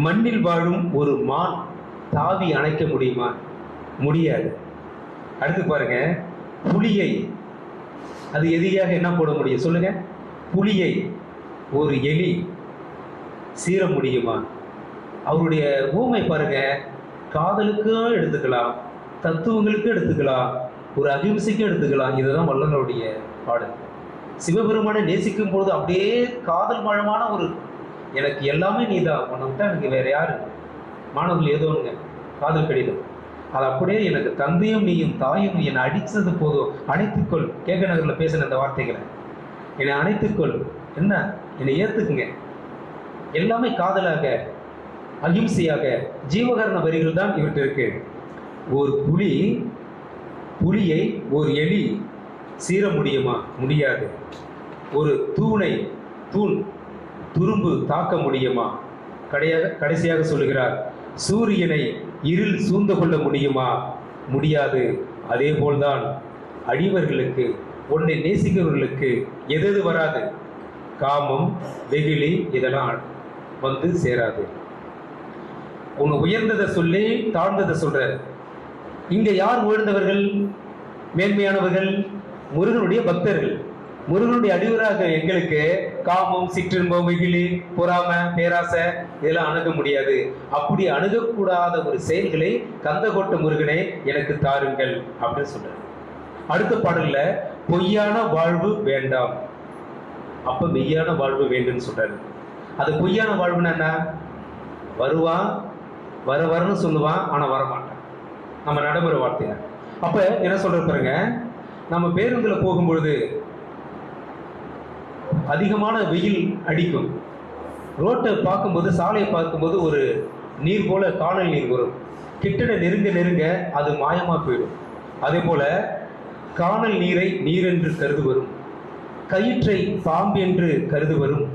மண்ணில் வாழும் ஒரு மான் தாவி அணைக்க முடியுமா? முடியாது. அடுத்து பாருங்க, புலியை அது எதிரியாக என்ன போட முடியும் சொல்லுங்க? புலியை ஒரு எலி சீர முடியுமா? அவருடைய ஊமை பாருங்க, காதலுக்கும் எடுத்துக்கலாம், தத்துவங்களுக்கும் எடுத்துக்கலாம், ஒரு அகிம்சைக்கும் எடுத்துக்கலாம். இதுதான் வள்ளலருடைய பாடல். சிவபெருமானை நேசிக்கும் பொழுது அப்படியே காதல் மழமான ஒரு, எனக்கு எல்லாமே நீதான், உன்னை விட்டா எனக்கு வேற யாரு? மாணவர்கள் ஏதோ ஒண்ணுங்க காதல் கடிதம், அது அப்படியே எனக்கு தந்தையும் நீயும் தாயும் என்னை அடித்தது போதும், அணைத்துக்கொள். கேக நகர்ல பேசின அந்த வார்த்தைகளை, என்னை அணைத்துக்கொள், என்ன என்னை ஏத்துக்குங்க, எல்லாமே காதலாக அகிம்சையாக ஜீவகரண வரிகள் தான் இவர்கிட்ட இருக்கு. ஒரு புலியை ஒரு எலி சீர முடியுமா? முடியாது. ஒரு தூண் துரும்பு தாக்க முடியுமா? கடைசியாக சொல்லுகிறார், சூரியனை இருள் சூழ்ந்து கொள்ள முடியுமா? முடியாது. அதே போல்தான் அடிவர்களுக்கு, உன்னை நேசிக்கிறவர்களுக்கு எது வராது? காமம், வெகுளி, இதெல்லாம் வந்து சேராது. உன்னை உயர்ந்ததை சொல்லி தாழ்ந்ததை சொல்றாரு. இங்க யார் உயர்ந்தவர்கள், மேன்மையானவர்கள்? முருகனுடைய பக்தர்கள், முருகனுடைய அடிவராக எங்களுக்கு காமம், சிற்றின்பம், வெகுளி, பொறாமை, பேராசை இதெல்லாம் அணுக முடியாது. அப்படி அணுகக்கூடாத ஒரு செயல்களை கந்தகோட்ட முருகனே எனக்கு தாருங்கள் அப்படின்னு சொல்றாரு. அடுத்த பாடல்ல பொய்யான வாழ்வு வேண்டாம், அப்ப மெய்யான வாழ்வு வேண்டும்னு சொல்றாரு. அது பொய்யான வாழ்வுன்னா என்ன? வருவான், வரன்னு சொல்லுவான், ஆனா வரமாட்டான். நம்ம நடைமுறை வார்த்தையா. அப்ப என்ன சொல்ற பாருங்க, நம்ம பேருந்துல போகும்பொழுது அதிகமான வெயில் அடிக்கும், ரோட்டை பார்க்கும்போது, சாலையை பார்க்கும்போது ஒரு நீர் போல காணல் நீர் வரும், கிட்டட நெருங்க அது மாயமா போயிடும். அதே போல காணல் நீரை நீரென்று கருது வரும், கயிற்றை பாம்பு என்று கருது வரும்,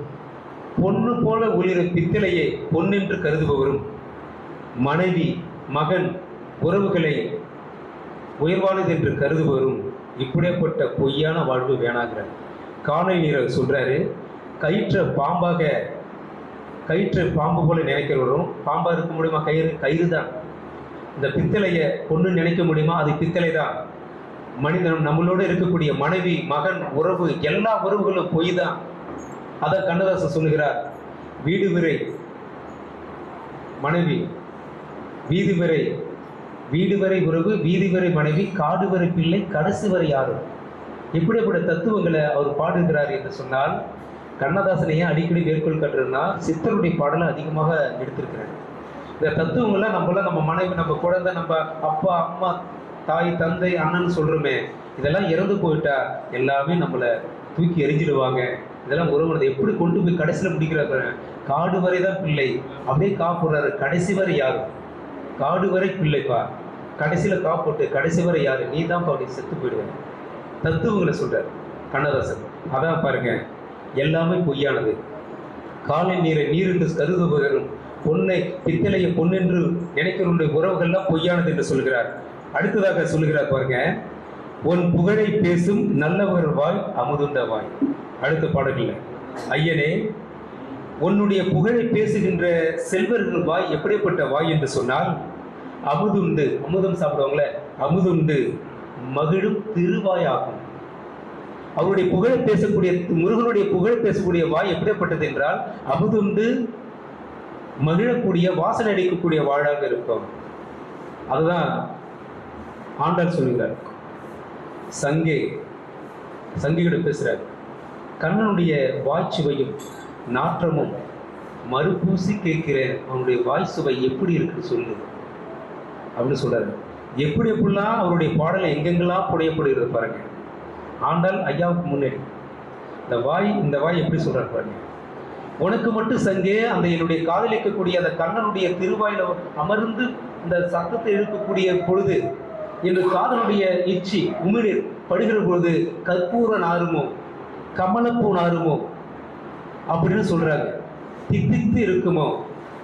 பொண்ணு போல ஒளிர பித்தளையை பொன்னென்று கருதுபவரும், மனைவி மகன் உறவுகளை உயர்வானது என்று கருதுபவரும், இப்படிப்பட்ட பொய்யான வாழ்வு வேணாங்கிற காணல் நீரை சொல்றாரு. கயிற்றை பாம்பு போல நினைக்கிறவரும், பாம்பா இருக்க முடியுமா? கயிறு தான். இந்த பித்தளையை பொண்ணு நினைக்க முடியுமா? அது பித்தளை தான். மனிதன் நம்மளோடு இருக்கக்கூடிய மனைவி மகன் உறவு, எல்லா உறவுகளும் பொய் தான். அத கண்ணதாசன் சொல்லுகிறார், வீடு வரை மனைவி, வீடு வரை உறவு, வீதி வரை மனைவி, காடு வரை பிள்ளை, கடைசி வரை யாரும். இப்படிப்பட்ட தத்துவங்களை அவர் பாடுகிறார் என்று சொன்னால், கண்ணதாசனையே அடிக்கடி மேற்கோள் காட்டுறதுனா சித்தருடைய பாடலை அதிகமாக எடுத்திருக்கிறார். இந்த தத்துவங்கள்லாம் நம்ம மனைவி, நம்ம குழந்தை, நம்ம அப்பா அம்மா, தாய் தந்தை அண்ணன் சொல்றோமே, இதெல்லாம் இறந்து போயிட்டா எல்லாமே நம்மளை தூக்கி எரிஞ்சிடுவாங்க. இதெல்லாம் உறவுனது எப்படி கொண்டு போய் கடைசியில் முடிக்கிறாங்க? காடு வரை தான் பிள்ளை, அப்படியே காப்புறாரு. கடைசி வரை யாரும்? காடு வரை பிள்ளைப்பா, கடைசியில காப்போட்டு கடைசி வரை யாரு? நீ தான் அப்படி செத்து போயிடுவேன். தத்துவங்களை சொல்றாரு கண்ணதாசன். அதான் பாருங்க, எல்லாமே பொய்யானது. காலை நீரை நீர் என்று கருதுபவரும், பொன்னை பித்தளையை பொன்னென்று நினைக்கிறவருடைய உறவுகள்லாம் பொய்யானது என்று சொல்கிறார். அடுத்ததாக சொல்லுகிறார் பாருங்க, உன் புகழை பேசும் நல்லவர் வாய் அமுதுண்ட வாய். அடுத்த பாடல்கள், ஐயனே உன்னுடைய புகழை பேசுகின்ற செல்வர்கள் வாய் எப்படிப்பட்ட வாய் என்று சொன்னால், அமுதுண்டு, அமுதம் சாப்பிடுவாங்களே, அமுதுண்டு மகிழும் திருவாய் ஆகும். அவருடைய புகழை பேசக்கூடிய, முருகனுடைய புகழை பேசக்கூடிய வாய் எப்படிப்பட்டது என்றால், அமுதுண்டு மகிழக்கூடிய, வாசனை அடிக்கக்கூடிய வாழாக இருக்கும். அதுதான் ஆண்டாள் சொல்கிறார். சங்கியோட பேசுறார். கண்ணனுடைய வாய்ச்சுவையும் நாற்றமும் மறுபூசி கேட்கிறேன், அவனுடைய வாய் சுவை எப்படி இருக்குன்னு சொல்லு அப்படின்னு சொல்றாரு. எப்படிலாம் அவருடைய பாடலை எங்கெங்கெல்லாம் புடையப்படுகிறது பாருங்க. ஆண்டாள் ஐயாவுக்கு முன்னாடி இந்த வாய் எப்படி சொல்றாரு பாருங்க. உனக்கு மட்டும் சங்கே அந்த என்னுடைய காதலிக்கக்கூடிய அந்த கண்ணனுடைய திருவாயில அமர்ந்து அந்த சத்தத்தை எழுப்பக்கூடிய பொழுது என்று காதலுடைய இச்சி உமிழ் படுகிற பொழுது கற்பூர நாருமோ கமலப்பூ நாருமோ அப்படின்னு சொல்றாங்க. தித்தித்து இருக்குமோ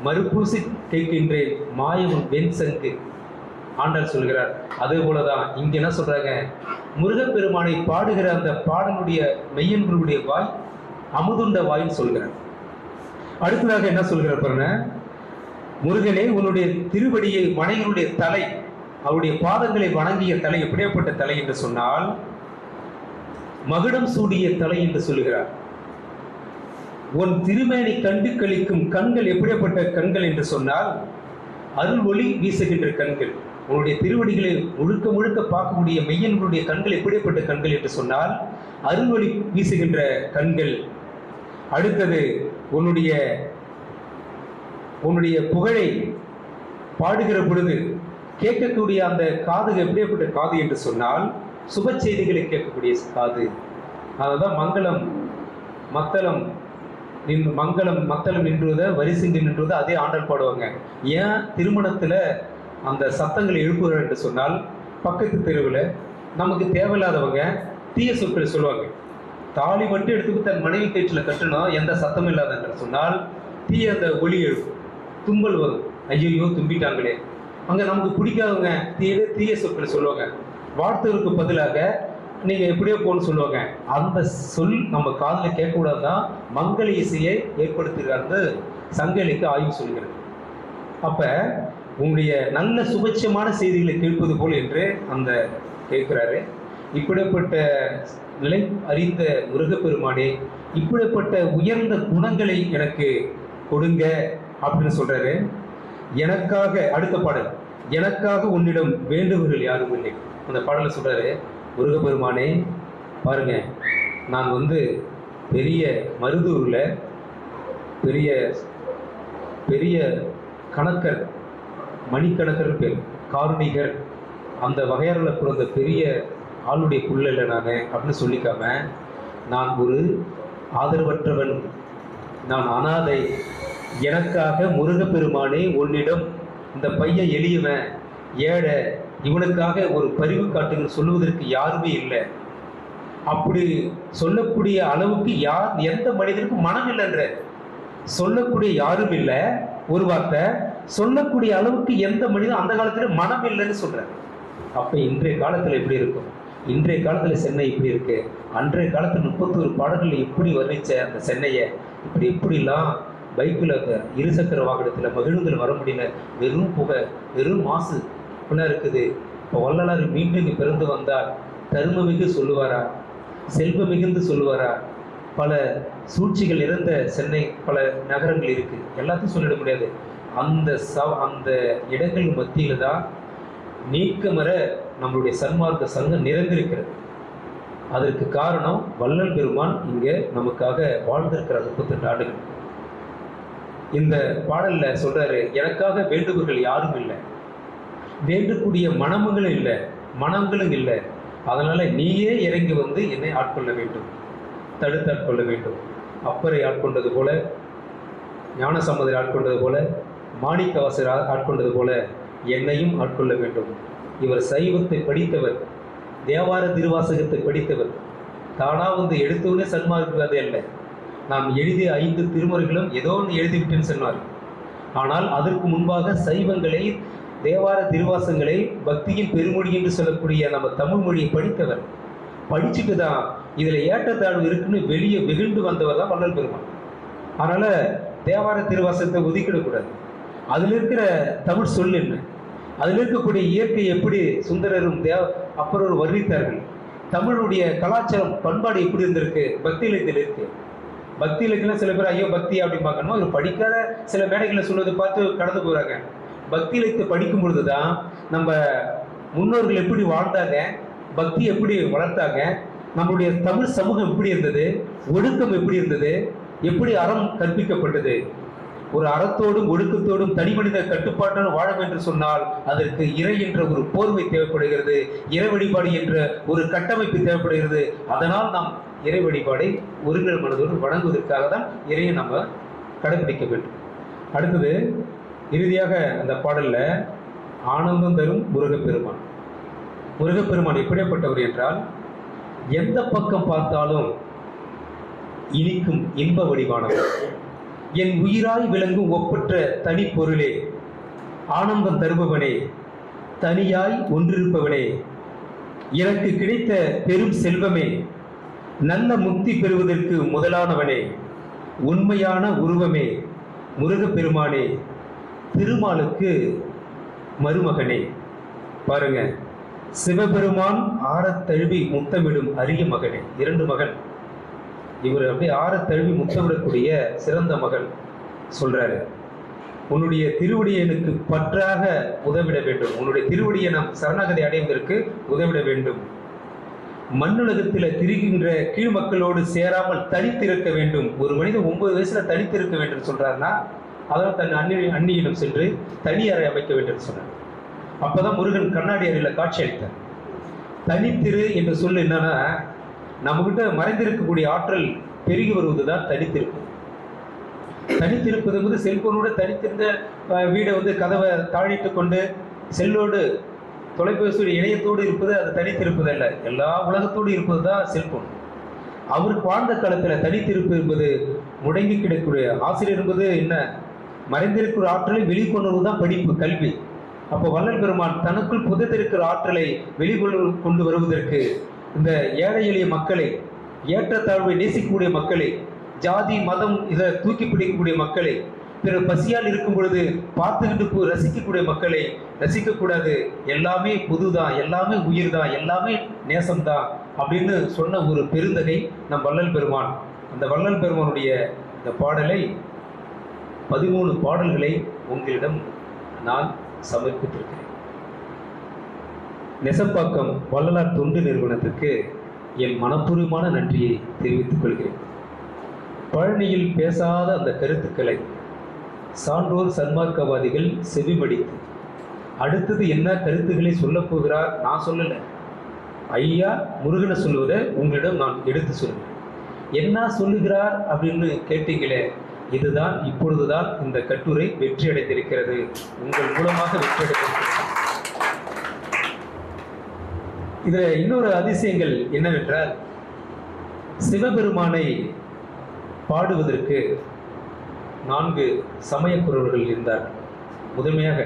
மறுபூசி கேட்கின்றேன் மாயவன் வெண் சங்கு ஆண்டாள் சொல்கிறார். அதே போலதான் இங்க என்ன சொல்றாங்க, முருகப்பெருமானை பாடுகிற அந்த பாடலுடைய மெய்யன்பருடைய வாய் அமுதுண்ட வாயின்னு சொல்கிறார். அடுத்ததாக என்ன சொல்கிறார் பாருங்க, முருகனே உன்னுடைய திருவடியை வணங்கினுடைய தலை, அவருடைய பாதங்களை வணங்கிய தலை எப்படியாப்பட்ட தலை என்று சொன்னால் மகுடம் சூடிய தலை என்று சொல்லுகிறார். உன் திருமேனி கண்டு கழிக்கும் கண்கள் எப்படியாப்பட்ட கண்கள் என்று சொன்னால் அருள் ஒளி வீசுகின்ற கண்கள். உன்னுடைய திருவடிகளை முழுக்க முழுக்க பார்க்கக்கூடிய மெய்யன்பருடைய கண்கள் எப்படியாப்பட்ட கண்கள் என்று சொன்னால் அருள் ஒளி வீசுகின்ற கண்கள். அடுத்தது உன்னுடைய புகழை பாடுகிற பொழுது கேட்கக்கூடிய அந்த காது எப்படியாப்பட்ட காது என்று சொன்னால் சுப செய்திகளை கேட்கக்கூடிய காது. அதுதான் மங்களம் நின்றுவத வரிசைங்க நின்றுவத அதே ஆண்டாள் பாடுவாங்க. ஏன் திருமணத்துல அந்த சத்தங்களை எழுப்புகிறார் என்று சொன்னால் பக்கத்து தெருவில் நமக்கு தேவையில்லாதவங்க தீய சொற்களை சொல்லுவாங்க. தாலி மட்டும் எடுத்துட்டு தன் மனைவி கயிற்றில் கட்டணும், எந்த சத்தமும் இல்லாத என்று சொன்னால் தீய அந்த ஒளி எழுப்பும், தும்பல் வரும், ஐயோ தும்பிட்டாங்களே. அங்கே நமக்கு பிடிக்காதவங்க தீய சொற்களை சொல்லுவாங்க. வாழ்த்துவதற்கு பதிலாக நீங்க எப்படியோ போன்னு சொல்லுவாங்க. அந்த சொல் நம்ம காதில் கேட்கக்கூடாதுதான் மங்கள இசையை ஏற்படுத்துகிறது சங்கலிக்கு ஆய்வு சொல்கிறது. அப்ப உங்களுடைய நல்ல சுபட்சமான செய்திகளை கேட்பது போல் என்று அந்த கேட்கிறாரு. இப்படிப்பட்ட நிலை அறிந்த முருகப்பெருமானே, இப்படிப்பட்ட உயர்ந்த குணங்களை எனக்கு கொடுங்க அப்படின்னு சொல்றாரு. எனக்காக அடுத்த பாடல், எனக்காக உன்னிடம் வேண்டுவர்கள் யாரும் இல்லை. அந்த பாடலை சொல்றாரு, முருகப்பெருமானே பாருங்க, நான் பெரிய மருதூர்ல பெரிய கணக்கர், மணிக்கணக்கர் பேர், காருணிகர், அந்த வகையாரில் பிறந்த பெரிய ஆளுடைய புள்ள இல்லை நான் அப்படின்னு சொல்லிக்காம, நான் ஒரு ஆதரவற்றவன், நான் அனாதை, எனக்காக முருகப்பெருமானே உன்னிடம், இந்த பையன் எளியவன் ஏழை, இவனுக்காக ஒரு பரிவு காட்டுகள் சொல்லுவதற்கு யாருமே இல்லை. அப்படி சொல்லக்கூடிய அளவுக்கு எந்த மனிதனுக்கும் மனம் இல்லைன்ற சொல்லக்கூடிய யாரும் இல்லை. ஒரு வார்த்தை சொல்லக்கூடிய அளவுக்கு எந்த மனிதன் அந்த காலத்துல மனம் இல்லைன்னு சொல்றாரு. அப்ப இன்றைய காலத்துல எப்படி இருக்கும்? இன்றைய காலத்துல சென்னை இப்படி இருக்கு. அன்றைய காலத்துல 31 பாடல்கள் எப்படி வர்ணிச்ச அந்த சென்னையை எப்படிலாம் பைக்கில் இருசக்கர வாகனத்தில் மகிழ்ந்தில் வர முடியல, வெறும் புகை, வெறும் மாசு இப்படிலாம் இருக்குது. இப்போ வள்ளலார் மீண்டும் இங்கே பிறந்து வந்தால் தருமமிகு சொல்லுவாரா, செல்வ மிகுந்து சொல்லுவாரா? பல சூழ்ச்சிகள் இருந்த சென்னை பல நகரங்கள் இருக்குது, எல்லாத்தையும் சொல்லிட முடியாது. அந்த இடங்கள் மத்தியில் தான் நீக்கமர நம்மளுடைய சன்மார்க்க சங்கம் நிறைந்திருக்கிறது. அதற்கு காரணம் வள்ளல் பெருமான் இங்கே நமக்காக வாழ்ந்திருக்கிறார் 38 ஆண்டுகள். இந்த பாடல்ல சொல்றாரு, எனக்காக வேண்டுபவர்கள் யாரும் இல்லை, வேண்டக்கூடிய மனமுங்களும் இல்லை, அதனால நீயே இறங்கி என்னை ஆட்கொள்ள வேண்டும், தடுத்து ஆட்கொள்ள வேண்டும். அப்பரை ஆட்கொண்டது போல, ஞானசம்பந்தர் ஆட்கொண்டது போல, மாணிக்கவாசர் ஆட்கொண்டது போல என்னையும் ஆட்கொள்ள வேண்டும். இவர் சைவத்தை படித்தவர், தேவார திருவாசகத்தை படித்தவர், தானா எடுத்தோடனே சன்மார்க்குவதே அல்ல. நாம் எழுதிய 5 திருமுறைகளும் ஏதோ ஒன்று எழுதிவிட்டேன்னு சொன்னார். ஆனால் அதற்கு முன்பாக சைவங்களை, தேவார திருவாசங்களை, பக்தியின் பெருமொழி என்று சொல்லக்கூடிய நம்ம தமிழ் மொழியை படித்தவர். படிச்சுட்டு தான் இதில் ஏற்றத்தாழ்வு இருக்குன்னு வெளியே வெகுண்டு வந்தவர் தான் வள்ளல் பெருமான். அதனால தேவார திருவாசகத்தை ஒதுக்கிடக்கூடாது. அதில் இருக்கிற தமிழ் சொல் என்ன, அதில் இருக்கக்கூடிய இயற்கை எப்படி சுந்தரரும் அப்பரும் வர்ணித்தார்கள், தமிழுடைய கலாச்சாரம் பண்பாடு எப்படி இருந்திருக்கு, பக்தி இலக்கியத்தில் இருக்கு. பக்தி இலக்கியம் சில பேர் ஐயோ பக்தி அப்படின்னு பார்க்கணும், ஒரு படிக்காத சில மேடைகளில் சொல்வதை பார்த்து கடந்து போகிறாங்க. பக்தி இலக்கியத்தை படிக்கும் பொழுது தான் நம்ம முன்னோர்கள் எப்படி வாழ்ந்தாங்க, பக்தி எப்படி வளர்த்தாங்க, நம்மளுடைய தமிழ் சமூகம் எப்படி இருந்தது, ஒழுக்கம் எப்படி இருந்தது, எப்படி அறம் கற்பிக்கப்பட்டது. ஒரு அறத்தோடும் ஒழுக்கத்தோடும் தனி மனித கட்டுப்பாட்டுடன் வாழும் என்று சொன்னால் அதற்கு இறை என்ற ஒரு போர்வை தேவைப்படுகிறது, இறை வழிபாடு என்ற ஒரு கட்டமைப்பு தேவைப்படுகிறது. அதனால் நாம் இறை வழிபாடை ஒருங்கிற மனதோடு வழங்குவதற்காக தான் இறையை நம்ம கடைபிடிக்க வேண்டும். அடுத்தது இறுதியாக அந்த பாடல்ல ஆனந்தம் தரும் முருகப்பெருமான். முருகப்பெருமான் எப்படிப்பட்டவர் என்றால் எந்த பக்கம் பார்த்தாலும் இனிக்கும் இன்ப வடிவானவர். என் உயிராய் விளங்கும் ஒப்பற்ற தனி பொருளே, ஆனந்தம் தருபவனே, தனியாய் ஒன்றிருப்பவனே, எனக்கு கிடைத்த பெரும் செல்வமே, நல்ல முக்தி பெறுவதற்கு முதலானவனே, உண்மையான உருவமே, முருகப்பெருமானே, திருமாலுக்கு மருமகனே. பாருங்க, சிவபெருமான் ஆறத் தழுவி முத்தமிடும் அரிய மகனே. 2 மகன். இவர் அப்படியே ஆறத் தழுவி முத்தமிடக்கூடிய சிறந்த மகன். சொல்றாரு, உன்னுடைய திருவடியை எனக்கு பற்றாக உதவிட வேண்டும், உன்னுடைய திருவடியை நாம் சரணாகதி அடைவதற்கு உதவிட வேண்டும். மண்ணுலகத்தில் திரிகின்ற கீழ் மக்களோடு சேராமல் தனித்திருக்க வேண்டும். ஒரு மனிதன் 9 வயசுல தனித்திருக்க வேண்டும் சொல்றாருன்னா அதனால் தன் அண்ணியிடம் சென்று தனி அறை அமைக்க வேண்டும் சொன்னார். அப்பதான் முருகன் கண்ணாடி அறையில காட்சி அளித்தார். தனித்திரு என்று சொல்லு என்னன்னா, நம்மகிட்ட மறைந்திருக்கக்கூடிய ஆற்றல் பெருகி வருவதுதான் தனித்திருப்பு. தனித்திருப்பது என்பது செல்போனோட தனித்திருந்த வீடை கதவை தாழிட்டு கொண்டு செல்லோடு தொலைபேசியோட இணையத்தோடு இருப்பது அது தனித்திருப்பது அல்ல. எல்லா உலகத்தோடு இருப்பது தான் செல்போன். அவருக்கு வாழ்ந்த காலத்தில் தனித்திருப்பு என்பது முடங்கி கிடக்கூடிய ஆசிரியர் என்பது என்ன, மறைந்திருக்கிற ஆற்றலை வெளிக்கொண்டு தான் படிப்பு, கல்வி. அப்போ வள்ளல் பெருமான் தனக்குள் புதைத்திருக்கிற ஆற்றலை வெளிக்கொண்டு வருவதற்கு இந்த ஏழை எளிய மக்களை, ஏற்றத்தாழ்வை நேசிக்கக்கூடிய மக்களை, ஜாதி மதம் இதை தூக்கி பிடிக்கக்கூடிய மக்களை, பிறர் பசியால் இருக்கும் பொழுது பார்த்துக்கிட்டு ரசிக்கக்கூடிய மக்களை ரசிக்கக்கூடாது, எல்லாமே பொதுதான், எல்லாமே உயிர் தான், எல்லாமே நேசம்தான் அப்படின்னு சொன்ன ஒரு பெருந்தகை நம் வள்ளல் பெருமான். அந்த வள்ளல் பெருமானுடைய இந்த பாடலை 13 பாடல்களை உங்களிடம் நான் சமர்ப்பித்திருக்கிறேன். நெசப்பாக்கம் வள்ளலார் தொண்டு நிறுவனத்திற்கு என் மனப்பூர்வமான நன்றியை தெரிவித்துக் கொள்கிறேன். பழனியில் பேசாத அந்த கருத்துக்களை சான்றோர் சன்மார்க்கவாதிகள் செவிமடித்து அடுத்தது என்ன கருத்துக்களை சொல்லப் போகிறார் நான் சொல்லல, ஐயா முருகனை சொல்லுவதை உங்களிடம் நான் எடுத்து சொல்லுவேன். என்ன சொல்லுகிறார் அப்படின்னு கேட்டீங்களே, இதுதான் இப்பொழுதுதான் இந்த கட்டுரை வெற்றி அடைந்திருக்கிறது, உங்கள் மூலமாக வெற்றி அடைந்திருக்கிறது. இதுல இன்னொரு அதிசயங்கள் என்னவென்றால், சிவபெருமானை பாடுவதற்கு 4 சமயக்குறவர்கள் இருந்தார். முதன்மையாக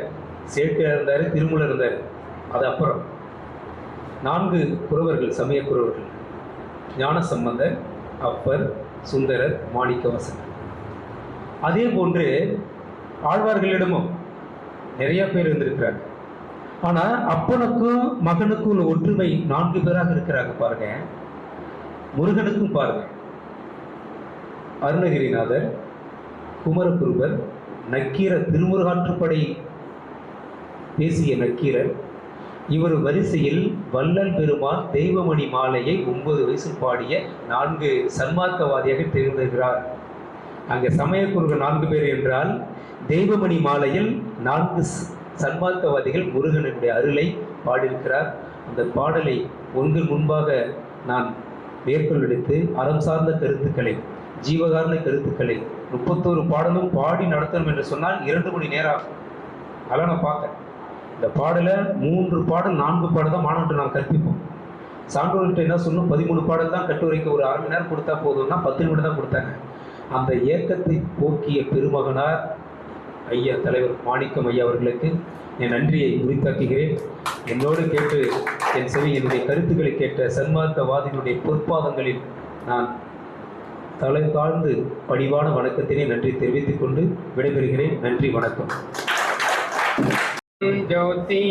சேக்கிழார் இருந்தார், திருமூலர் இருந்தார். அது அப்புறம் 4 குறவர்கள், சமயக்குறவர்கள்: ஞானசம்பந்தர், அப்பர், சுந்தரர், மாணிக்கவாசகர். அதே போன்று ஆழ்வார்களிடமும் நிறைய பேர் இருந்திருக்கிறாங்க. ஆனா அப்பனுக்கும் மகனுக்கும் உள்ள ஒற்றுமை 4 பேராக இருக்கிறாங்க. பாருங்க, முருகனுக்கும் பாருங்க, அருணகிரிநாதர், குமரகுருபர், நக்கீரர், திருமுருகாற்றுப்படை பேசிய நக்கீரர், இவர் வரிசையில் வள்ளல் பெருமான் தெய்வமணி மாலையை 9 வயசில் பாடிய 4 சன்மார்க்கவாதியாக தெரிந்திருக்கிறார். அங்கே சமயக்குருகள் 4 பேர் என்றால், தெய்வமணி மாலையில் 4 சன்மார்க்கவாதிகள் முருகனுடைய அருளை பாடியிருக்கிறார். அந்த பாடலை உங்கள் முன்பாக நான் மேற்கொள் எடுத்து அறம் சார்ந்த கருத்துக்களை, ஜீவகாரண கருத்துக்களை 31 பாடலும் பாடி நடத்தணும் என்று சொன்னால் 2 மணி நேரம் ஆகும். அதெல்லாம் நான் பார்த்தேன். இந்த பாடலை 3 பாடல் 4 பாடல் தான் மாணவர்கள் நாம் கற்பிப்போம். சான்றோர்கிட்ட என்ன சொன்னோம், 13 பாடல் தான் கட்டுரைக்கு ஒரு 1/2 மணி நேரம் கொடுத்தா போதும்னா 10 நிமிடம் தான் கொடுத்தாங்க. அந்த ஏக்கத்தை போக்கிய பெருமகனார் ஐயா தலைவர் மாணிக்கம் ஐயா அவர்களுக்கு என் நன்றியை உரித்தாக்குகிறேன். என்னோடு கேட்டு என் செவி என்னுடைய கருத்துக்களை கேட்ட சன்மார்க்கவாதிகளுடைய பொற்பாதங்களில் நான் தலை தாழ்ந்து பணிவான வணக்கத்தினை நன்றி தெரிவித்துக் கொண்டு விடைபெறுகிறேன். நன்றி, வணக்கம். ஜோதி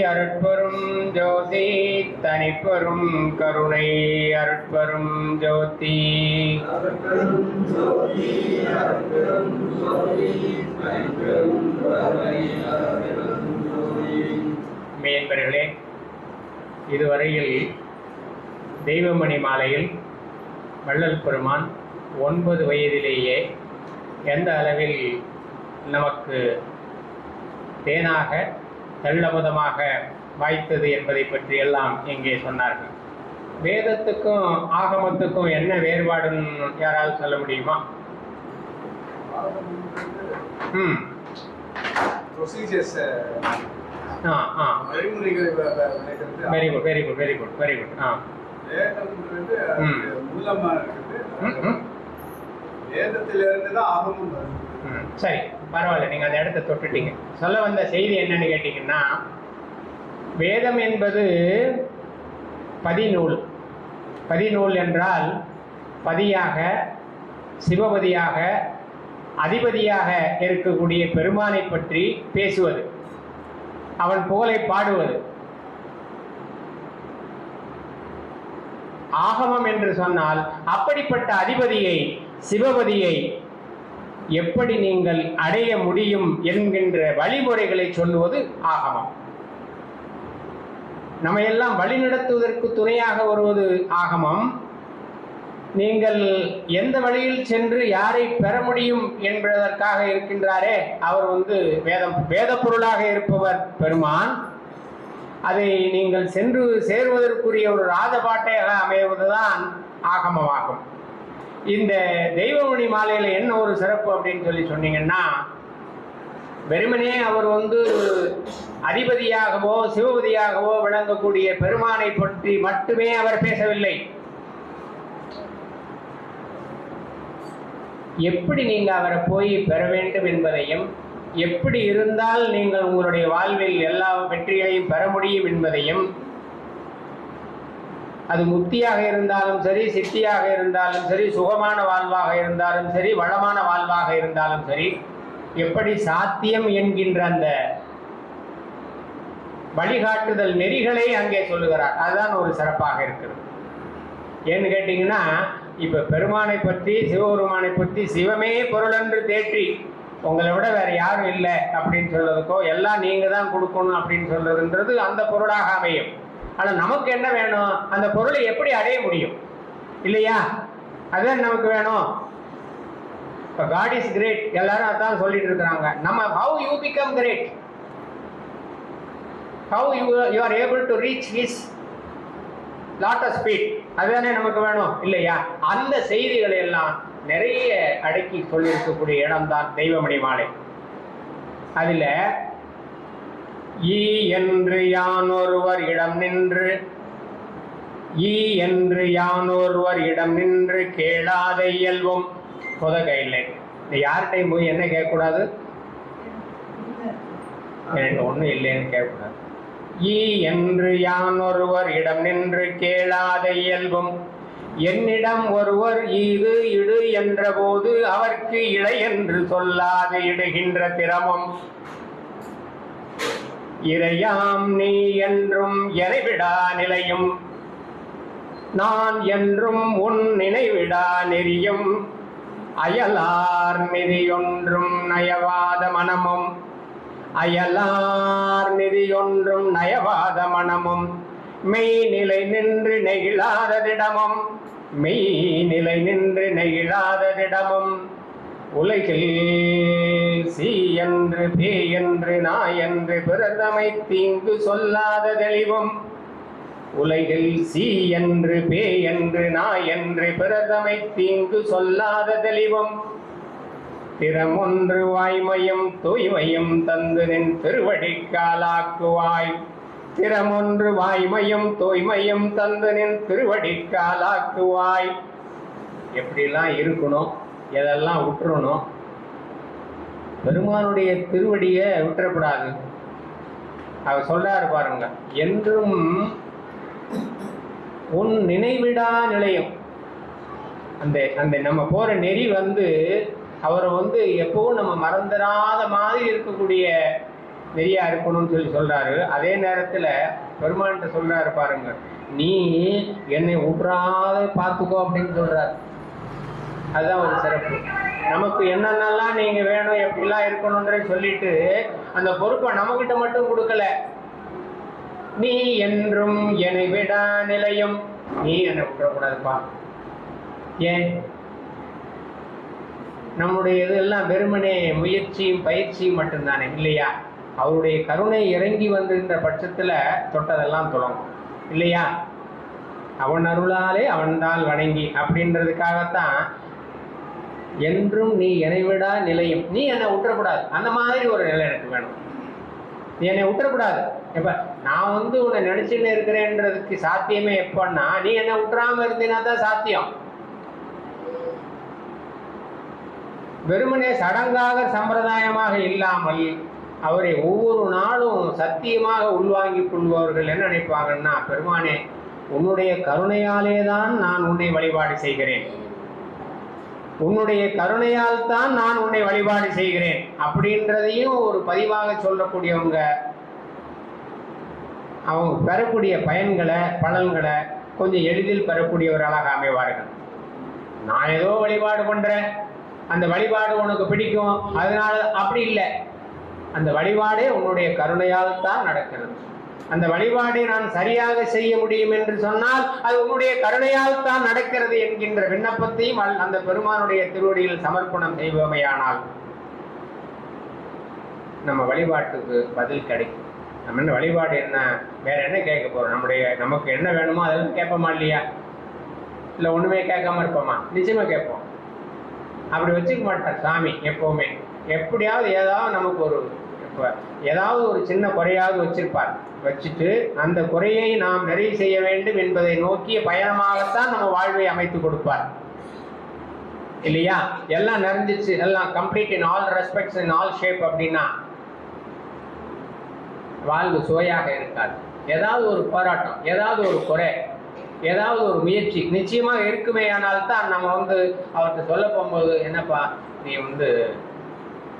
அருட்பெரும் ஜோதி தனிப்பெரும் கருணை அருட்பெரும் ஜோதி மேன்பர்களே, இதுவரையில் தெய்வமணி மாலையில் வள்ளல் பெருமான் 9 வயதிலேயே எந்த அளவில் நமக்கு தேனாக தெள்ளமுதமாக வாய்த்தது என்பதை பற்றி எல்லாம் இங்கே சொன்னார்கள். வேதத்துக்கும் ஆகமத்துக்கும் என்ன வேறுபாடுன்னு யாராவது சொல்ல முடியுமா? Very good very good very good very good. சரி, பரவாயில்ல, நீங்க அந்த இடத்த தொட்டுட்டீங்க. சொல்ல வந்த செய்தி என்னன்னு கேட்டீங்கன்னா, வேதம் என்பது பதிநூல். பதிநூல் என்றால் பதியாக, சிவபதியாக, அதிபதியாக இருக்கக்கூடிய பெருமானை பற்றி பேசுவது, அவன் புகழை பாடுவது. ஆகமம் என்று சொன்னால் அப்படிப்பட்ட அதிபதியை, சிவபதியை எப்படி நீங்கள் அடைய முடியும் என்கின்ற வழிமுறைகளை சொல்லுவது ஆகமம். நம்ம எல்லாம் வழிநடத்துவதற்கு துணையாக வருவது ஆகமம். நீங்கள் எந்த வழியில் சென்று யாரை பெற முடியும் என்பதற்காக இருக்கின்றாரே, அவர் வேத பொருளாக இருப்பவர் பெருமான். அதை நீங்கள் சென்று சேருவதற்குரிய ஒரு ராஜபாட்டையாக அமைவதுதான் ஆகமமாகும். இந்த தெய்வமணி மாலையில் என்ன ஒரு சிறப்பு அப்படின்னு சொன்னீங்கன்னா, வெறுமனே அவர் அதிபதியாகவோ சிவபதியாகவோ விளங்கக்கூடிய பெருமானை பற்றி மட்டுமே அவர் பேசவில்லை. எப்படி நீங்க அவரை போய் பெற வேண்டும் என்பதையும், எப்படி இருந்தால் நீங்கள் உங்களுடைய வாழ்வில் எல்லா வெற்றிகளையும் பெற முடியும் என்பதையும், அது முக்தியாக இருந்தாலும் சரி, சித்தியாக இருந்தாலும் சரி, சுகமான வாழ்வாக இருந்தாலும் சரி, வளமான வாழ்வாக இருந்தாலும் சரி, எப்படி சாத்தியம் என்கின்ற அந்த வழிகாட்டுதல் நெறிகளை அங்கே சொல்லுகிறார். அதுதான் ஒரு சிறப்பாக இருக்கிறது. ஏன்னு கேட்டீங்கன்னா, இப்ப பெருமானை பற்றி, சிவபெருமானை பற்றி சிவமே பொருள் என்று தேற்றி உங்களை விட வேற யாரும் இல்லை அப்படின்னு சொல்றதுக்கோ, எல்லாம் நீங்க தான் கொடுக்கணும் அப்படின்னு சொல்றதுன்றது அந்த பொருளாக அமையும். ஆனா நமக்கு என்ன வேணும்? அந்த பொருளை எப்படி அடைய முடியும் இல்லையா? அதுதான் நமக்கு வேணும். இப்ப காட் இஸ் கிரேட், எல்லாரும் அதான் சொல்லிட்டு இருக்கிறாங்க. நம்ம how you become great, how you are able to reach his lotus feet, அதுதானே நமக்கு வேணும் இல்லையா? அந்த செய்திகளை எல்லாம் நிறைய அடக்கி சொல்லியிருக்கக்கூடிய இடம்தான் தெய்வமணி மாலை. அதுல ஈ என்று யானொருவர் இடம் நின்று, ஈ என்று யானொருவர் இடம் நின்று கேளாத இயல்பும் புதகையில். இந்த யார்கிட்டையும் போய் என்ன கேட்கக்கூடாது? எனக்கு ஒன்றும் இல்லைன்னு கேட்கக்கூடாது. ஈ என்று யானொருவர் இடம் நின்று கேளாத இயல்பும், என்னிடம் ஒருவர் ஈது இடு என்ற போது அவர்க்கு இலை என்று சொல்லாது இடுகின்ற திறமும், இறையாம் நீ என்றும் எனைவிடா நிலையும், நான் என்றும் உன் நினைவிடா நெறியும், அயலார் நிதியொன்றும் நயவாத மனமும், அயலார் நிதியொன்றும் நயவாத மனமும், மெய்நிலை நின்று நெகிழாததிடமும், மெய்நிலை நின்று நெகிழாததிடமும், உலகில் சி என்று பே என்று நாய் என்று பிறதமை தீங்கு சொல்லாத தெளிவும், உலகில் சி என்று பே என்று நாய் என்று பிறதமை தீங்கு சொல்லாத தெளிவும், திறமொன்று வாய்மையும் தூய்மையும் தந்து நின் திருவடிக்காலாக்குவாய், திறமொன்று வாய்மையும் தூய்மையும் தந்து நின் திருவடிக்காலாக்குவாய். எப்படிலாம் இருக்கணும், எதெல்லாம் விட்டுறணும்? பெருமானுடைய திருவடியை விட்டுறக்கூடாது. அவர் சொல்றாரு பாருங்க, என்றும் உன் நினைவிடா நிலையம். அந்த நம்ம போற நெறி அவரை எப்பவும் நம்ம மறந்துடாத மாதிரி இருக்கக்கூடிய நெறியா இருக்கணும்னு சொல்லி சொல்றாரு. அதே நேரத்தில் பெருமான்கிட்ட சொல்றாரு பாருங்க, நீ என்னை விட்றாத பார்த்துக்கோ அப்படின்னு சொல்றாரு. அதுதான் ஒரு சிறப்பு. நமக்கு என்னென்னலாம் நீங்க வேணும், எப்படிலாம் இருக்கணும்ன்ற சொல்லிட்டு அந்த பொறுப்பை நம்மகிட்ட மட்டும் கொடுக்கல. நீ என்றும் என்னை விடா நிலையும், நீ என்னை விட்டுறக்கூடாதுப்பா. ஏன்? நம்முடைய இதெல்லாம் வெறுமனே முயற்சியும் பயிற்சியும் மட்டும்தானே இல்லையா? அவருடைய கருணை இறங்கி வந்திருந்த பட்சத்தில் தொட்டதெல்லாம் தொடங்கும் இல்லையா? அவன் அருளாலே அவன்தால் வணங்கி அப்படின்றதுக்காகத்தான் என்றும் நீ என்னை விடா நிலையும், நீ என்னை விட்டுறக்கூடாது. அந்த மாதிரி ஒரு நிலை எனக்கு வேணும். நீ என்னை விட்டுறக்கூடாது. எப்ப நான் உன்னை நினைச்சுன்னு இருக்கிறேன்றதுக்கு சாத்தியமே எப்பன்னா நீ என்னை விட்டுறாம இருந்தீங்கன்னா தான் சாத்தியம். வெறுமனே சடங்காக சம்பிரதாயமாக இல்லாமல் அவரை ஒவ்வொரு நாளும் சத்தியமாக உள்வாங்கிக் கொள்பவர்கள் என்ன நினைப்பாங்கன்னா, பெருமானே உன்னுடைய கருணையாலே தான் நான் உன்னை வழிபாடு செய்கிறேன், உன்னுடைய கருணையால் தான் நான் உன்னை வழிபாடு செய்கிறேன் அப்படின்றதையும் ஒரு பதிவாக சொல்லக்கூடியவங்க அவங்க பெறக்கூடிய பயன்களை பலன்களை கொஞ்சம் எளிதில் பெறக்கூடியவர்களாக அமைவார்கள். நான் ஏதோ வழிபாடு பண்றேன், அந்த வழிபாடு உனக்கு பிடிக்கும் அதனால அப்படி இல்லை. அந்த வழிபாடே உன்னுடைய கருணையால் தான் நடக்கிறது. அந்த வழிபாடை நான் சரியாக செய்ய முடியும் என்று சொன்னால் அது உன்னுடைய கருணையால் தான் நடக்கிறது என்கின்ற விண்ணப்பத்தையும் அந்த பெருமானுடைய திருவடியில் சமர்ப்பணம் செய்வோமையானால் நம்ம வழிபாட்டுக்கு பதில் கிடைக்கும். நம்ம என்ன வழிபாடு என்ன, வேற என்ன கேட்க போறோம்? நமக்கு என்ன வேணுமோ அதெல்லாம் கேட்போமா இல்லையா? இல்லை ஒண்ணுமே கேட்காம இருப்போமா? நிச்சயமா கேட்போம். அப்படி வச்சுக்க மாட்டார் சாமி எப்பவுமே. எப்படியாவது ஏதாவது நமக்கு ஏதாவது ஒரு சின்ன குறையாவது வச்சிருப்பார். வச்சுட்டு அந்த குறையை நாம் நிறைவு செய்ய வேண்டும் என்பதை நோக்கிய பயணமாகத்தான் நம்ம வாழ்வை அமைத்து கொடுப்பார் இல்லையா? எல்லாம் நிறைஞ்சிச்சு, எல்லாம் complete in all respects in all shape அப்படின்னா வாழ்வு சுவையாக இருக்காது. ஏதாவது ஒரு போராட்டம், ஏதாவது ஒரு குறை, ஏதாவது ஒரு முயற்சி நிச்சயமாக இருக்குமே. ஆனால் தான் நம்ம அவர்கிட்ட சொல்ல போகும்போது, என்னப்பா நீ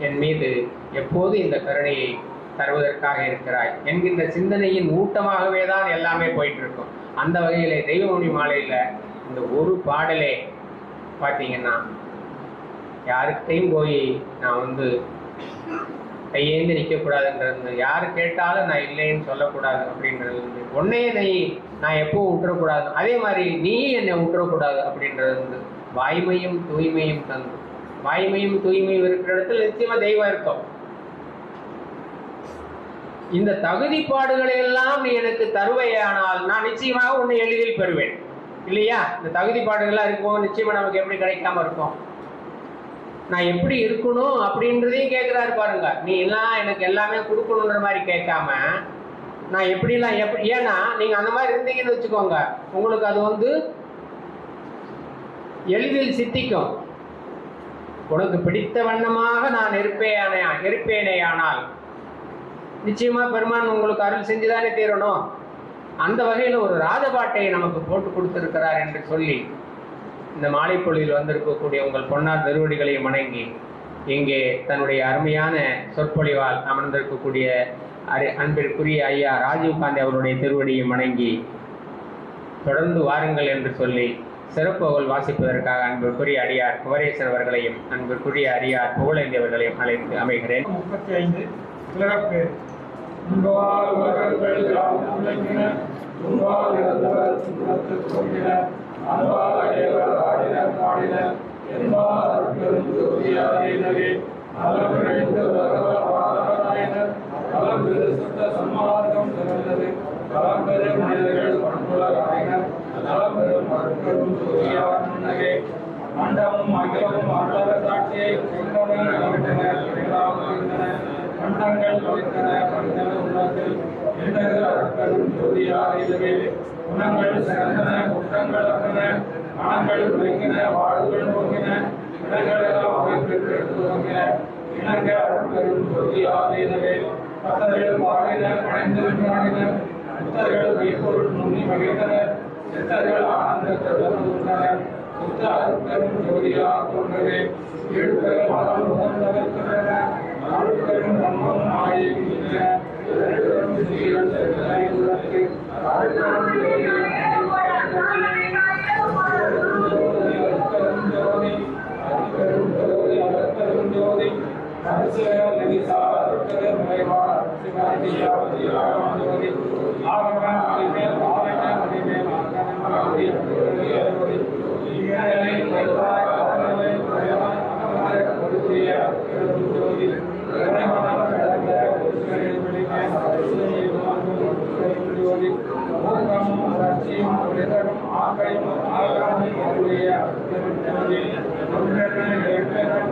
என் மீது எப்போது இந்த கருணையை தருவதற்காக இருக்கிறாய் என்கின்ற சிந்தனையின் ஊட்டமாகவே தான் எல்லாமே போயிட்டு இருக்கும். அந்த வகையிலே தெய்வமணி மாலையில் இந்த ஒரு பாடலே பார்த்தீங்கன்னா யாருக்கிட்டையும் போய் நான் கையேந்து நிற்கக்கூடாதுன்றது, யார் கேட்டாலும் நான் இல்லைன்னு சொல்லக்கூடாது அப்படின்றது, உன்னையே நான் எப்பவும் விட்டுறக்கூடாது, அதே மாதிரி நீ என்னை விட்டுறக்கூடாது அப்படின்றது வாய்மையும் தூய்மையும் தந்து. வாய்மையும் தூய்மையும் இருக்கிற இடத்துல நிச்சயமா தெய்வம் இருக்கும். இந்த தகுதிப்பாடுகளை எல்லாம் நீ எனக்கு தருவையானால் நான் நிச்சயமாக உன்னை எளிதில் பெறுவேன் இல்லையா? இந்த தகுதிப்பாடுகள்லாம் இருக்கும், நிச்சயமா நமக்கு எப்படி கிடைக்காம இருக்கும்? நான் எப்படி இருக்கணும் அப்படின்றதையும் கேட்கிறாரு பாருங்க. நீ எல்லாம் எனக்கு எல்லாமே கொடுக்கணுன்ற மாதிரி கேட்காம நான் எப்படிலாம் ஏன்னா நீங்க அந்த மாதிரி இருந்தீங்கன்னு வச்சுக்கோங்க, உங்களுக்கு அது எளிதில் சித்திக்கும். உனக்கு பிடித்த வண்ணமாக நான் இருப்பேனேயானால் நிச்சயமா பெருமான் உங்களுக்கு அருள் செஞ்சுதானே தீரணும். அந்த வகையில் ஒரு ராஜபாட்டை நமக்கு போட்டு கொடுத்திருக்கிறார் என்று சொல்லி இந்த மாலை பொழுதில் வந்திருக்கக்கூடிய உங்கள் பொன்னார் திருவடிகளை வணங்கி இங்கே தன்னுடைய அருமையான சொற்பொழிவால் அமர்ந்திருக்கக்கூடிய அன்பிற்குரிய ஐயா ராஜீவ்காந்தி அவருடைய திருவடியை வணங்கி தொடர்ந்து வாருங்கள் என்று சொல்லி சிறப்புகள் வாசிப்பதற்காக அன்பிற்குரிய அடியார் குமரேசன் அவர்களையும் அன்பிற்குரிய அடியார் புகழேந்தி அவர்களையும் அழைத்து அமைகிறேன். 35 சிறப்பு. மண்டமும் அகிலமும் அண்டர சாட்சியை மண்டங்கள் வைத்தன பண்டன உள்ளத்தில் எந்தகள் அருட்கரும் ஜோதியாரிலே குணங்கள் சிறந்தன குற்றங்கள் அகன மனங்கள் உரைக்கின வாழ்வுகள் நோக்கின இடங்களெல்லாம் அமைப்பிற்கு துவங்கின இணங்க அருட்கரும் ஜோதியாரிலே பத்தர்கள் பாடின படைந்து பாடின புத்தர்கள் மெய்ப்பொருள் முன்னி மகிழ்ந்தனர் சித்தர்கள் ஆனந்தத்துடன் உள்ளனர் சுத்த அருட்கரும் ஜோதியா தோன்றவே எழுத்தர்கள் மனம் உணர்ந்தவர்கின்றன அருட்பெரும் தன்மம் ஆகிய அருட்பெரும் சீரன் உள்ளத்து அருட்பெரும் ஜோதி அருட்பெரும் ஜோதி அருட்பெரும் ஜோதி அரசியல் நெகிசா அருட்பெரும் மறைவார் சிவாதியாவதி ஆகமதி ஆகம அடிமேல் ஆகம அடிமேல் ஆகமதி அருட்பெரும் இயலை வைத்தாய் ஆகமலை மறைவாய் ஆகமலை கொடுத்திய அருட்பெரும் ஜோதி இறைவனார் கடந்த ஒருவரின் வெளியே அரசியல் அருட்பெரும் ஜோதி மூக்கமும் சர்ச்சியும் உலகம் ஆகையும் ஆகாமி அருளிய அருட்பெரும் ஜோதி ஒன்றரை எட்டரை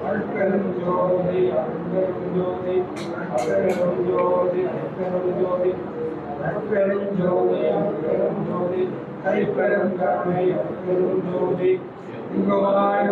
அருட்பெருஞ்சோதி அருட்பெருஞ்சோதி அருட்பெருஞ்சோதி அருட்பெருஞ்சோதி அருட்பெருஞ்சோதி அருட்பெருஞ்சோதி கைப்பெருங்கருணை அருட்பெருஞ்சோதி இங்கவாய்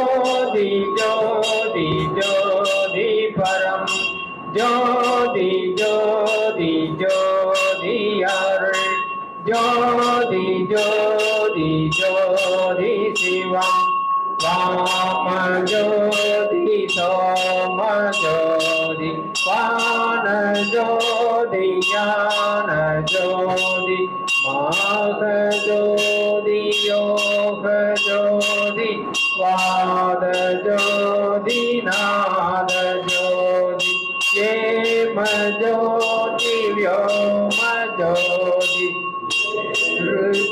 ஜோதி ஜோதி ஜோதி பரம் ஜோதி ஜோதி ஜோதி அருள் ஜோதி ஜோதி ஜோதி சிவம் வாம ஜோதி சோம ஜோதி வான ஜோதி ஞான ஜோதி மாக ஜோதி யோக ஜோதி வாத ஜோதி நாத ஜோதி ஏம ஜோதி व्योम ஜோதி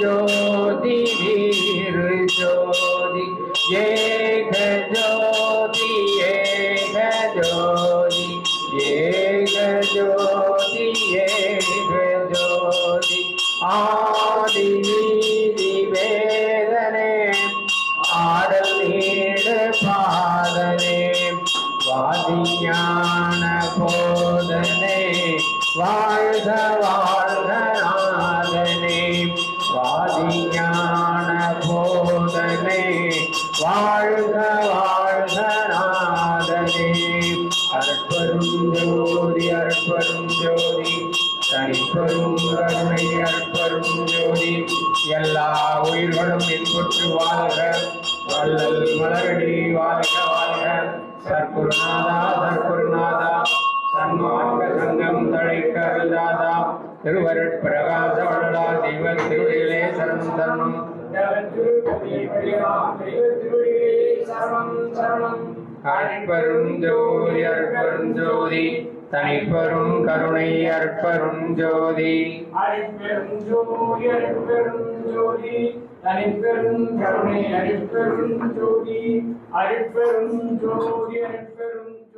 ஜோதி வீர ஜோதி ஏக ஜோதி ஏக ஜோதி ஏக ஜோதி ஏக ஜோதி ஆதி நீதி வேதனே ஆடல் நீடு பாதனே வாதிஞான போதனே வாழ்க வாழ்க நாதனே வாதிஞான போதனே வாழ்க வாழ்க நாதனே அற்பருஞ்சோதி அற்பருஞ்சோதி தனிப்பெரும் கருணை அற்பருஞ்சோதி எல்லா உயிர்களும் இன்புற்று வாழ்க வள்ளல் மலரடி வாழ்க வாழ்க சர்க்குருநாதா சர்க்குருநாதா சன்மார்க்க சங்கம் தழைக்க அருளாதா திருவருட் பிரகாச வள்ளலா தெய்வ திருவடிகளே சரணம் சரணம் அற்பருஞ்சோதி அற்பருஞ்சோதி தனிப்பெரும் கருணை அற்பருஞ்சோதி அருட்பெருஞ்சோதி அருட்பெருஞ்சோதி தனிப்பெரும் கருணை அருட்பெருஞ்சோதி அருட்பெருஞ்சோதி அருட்பெருஞ்சோதி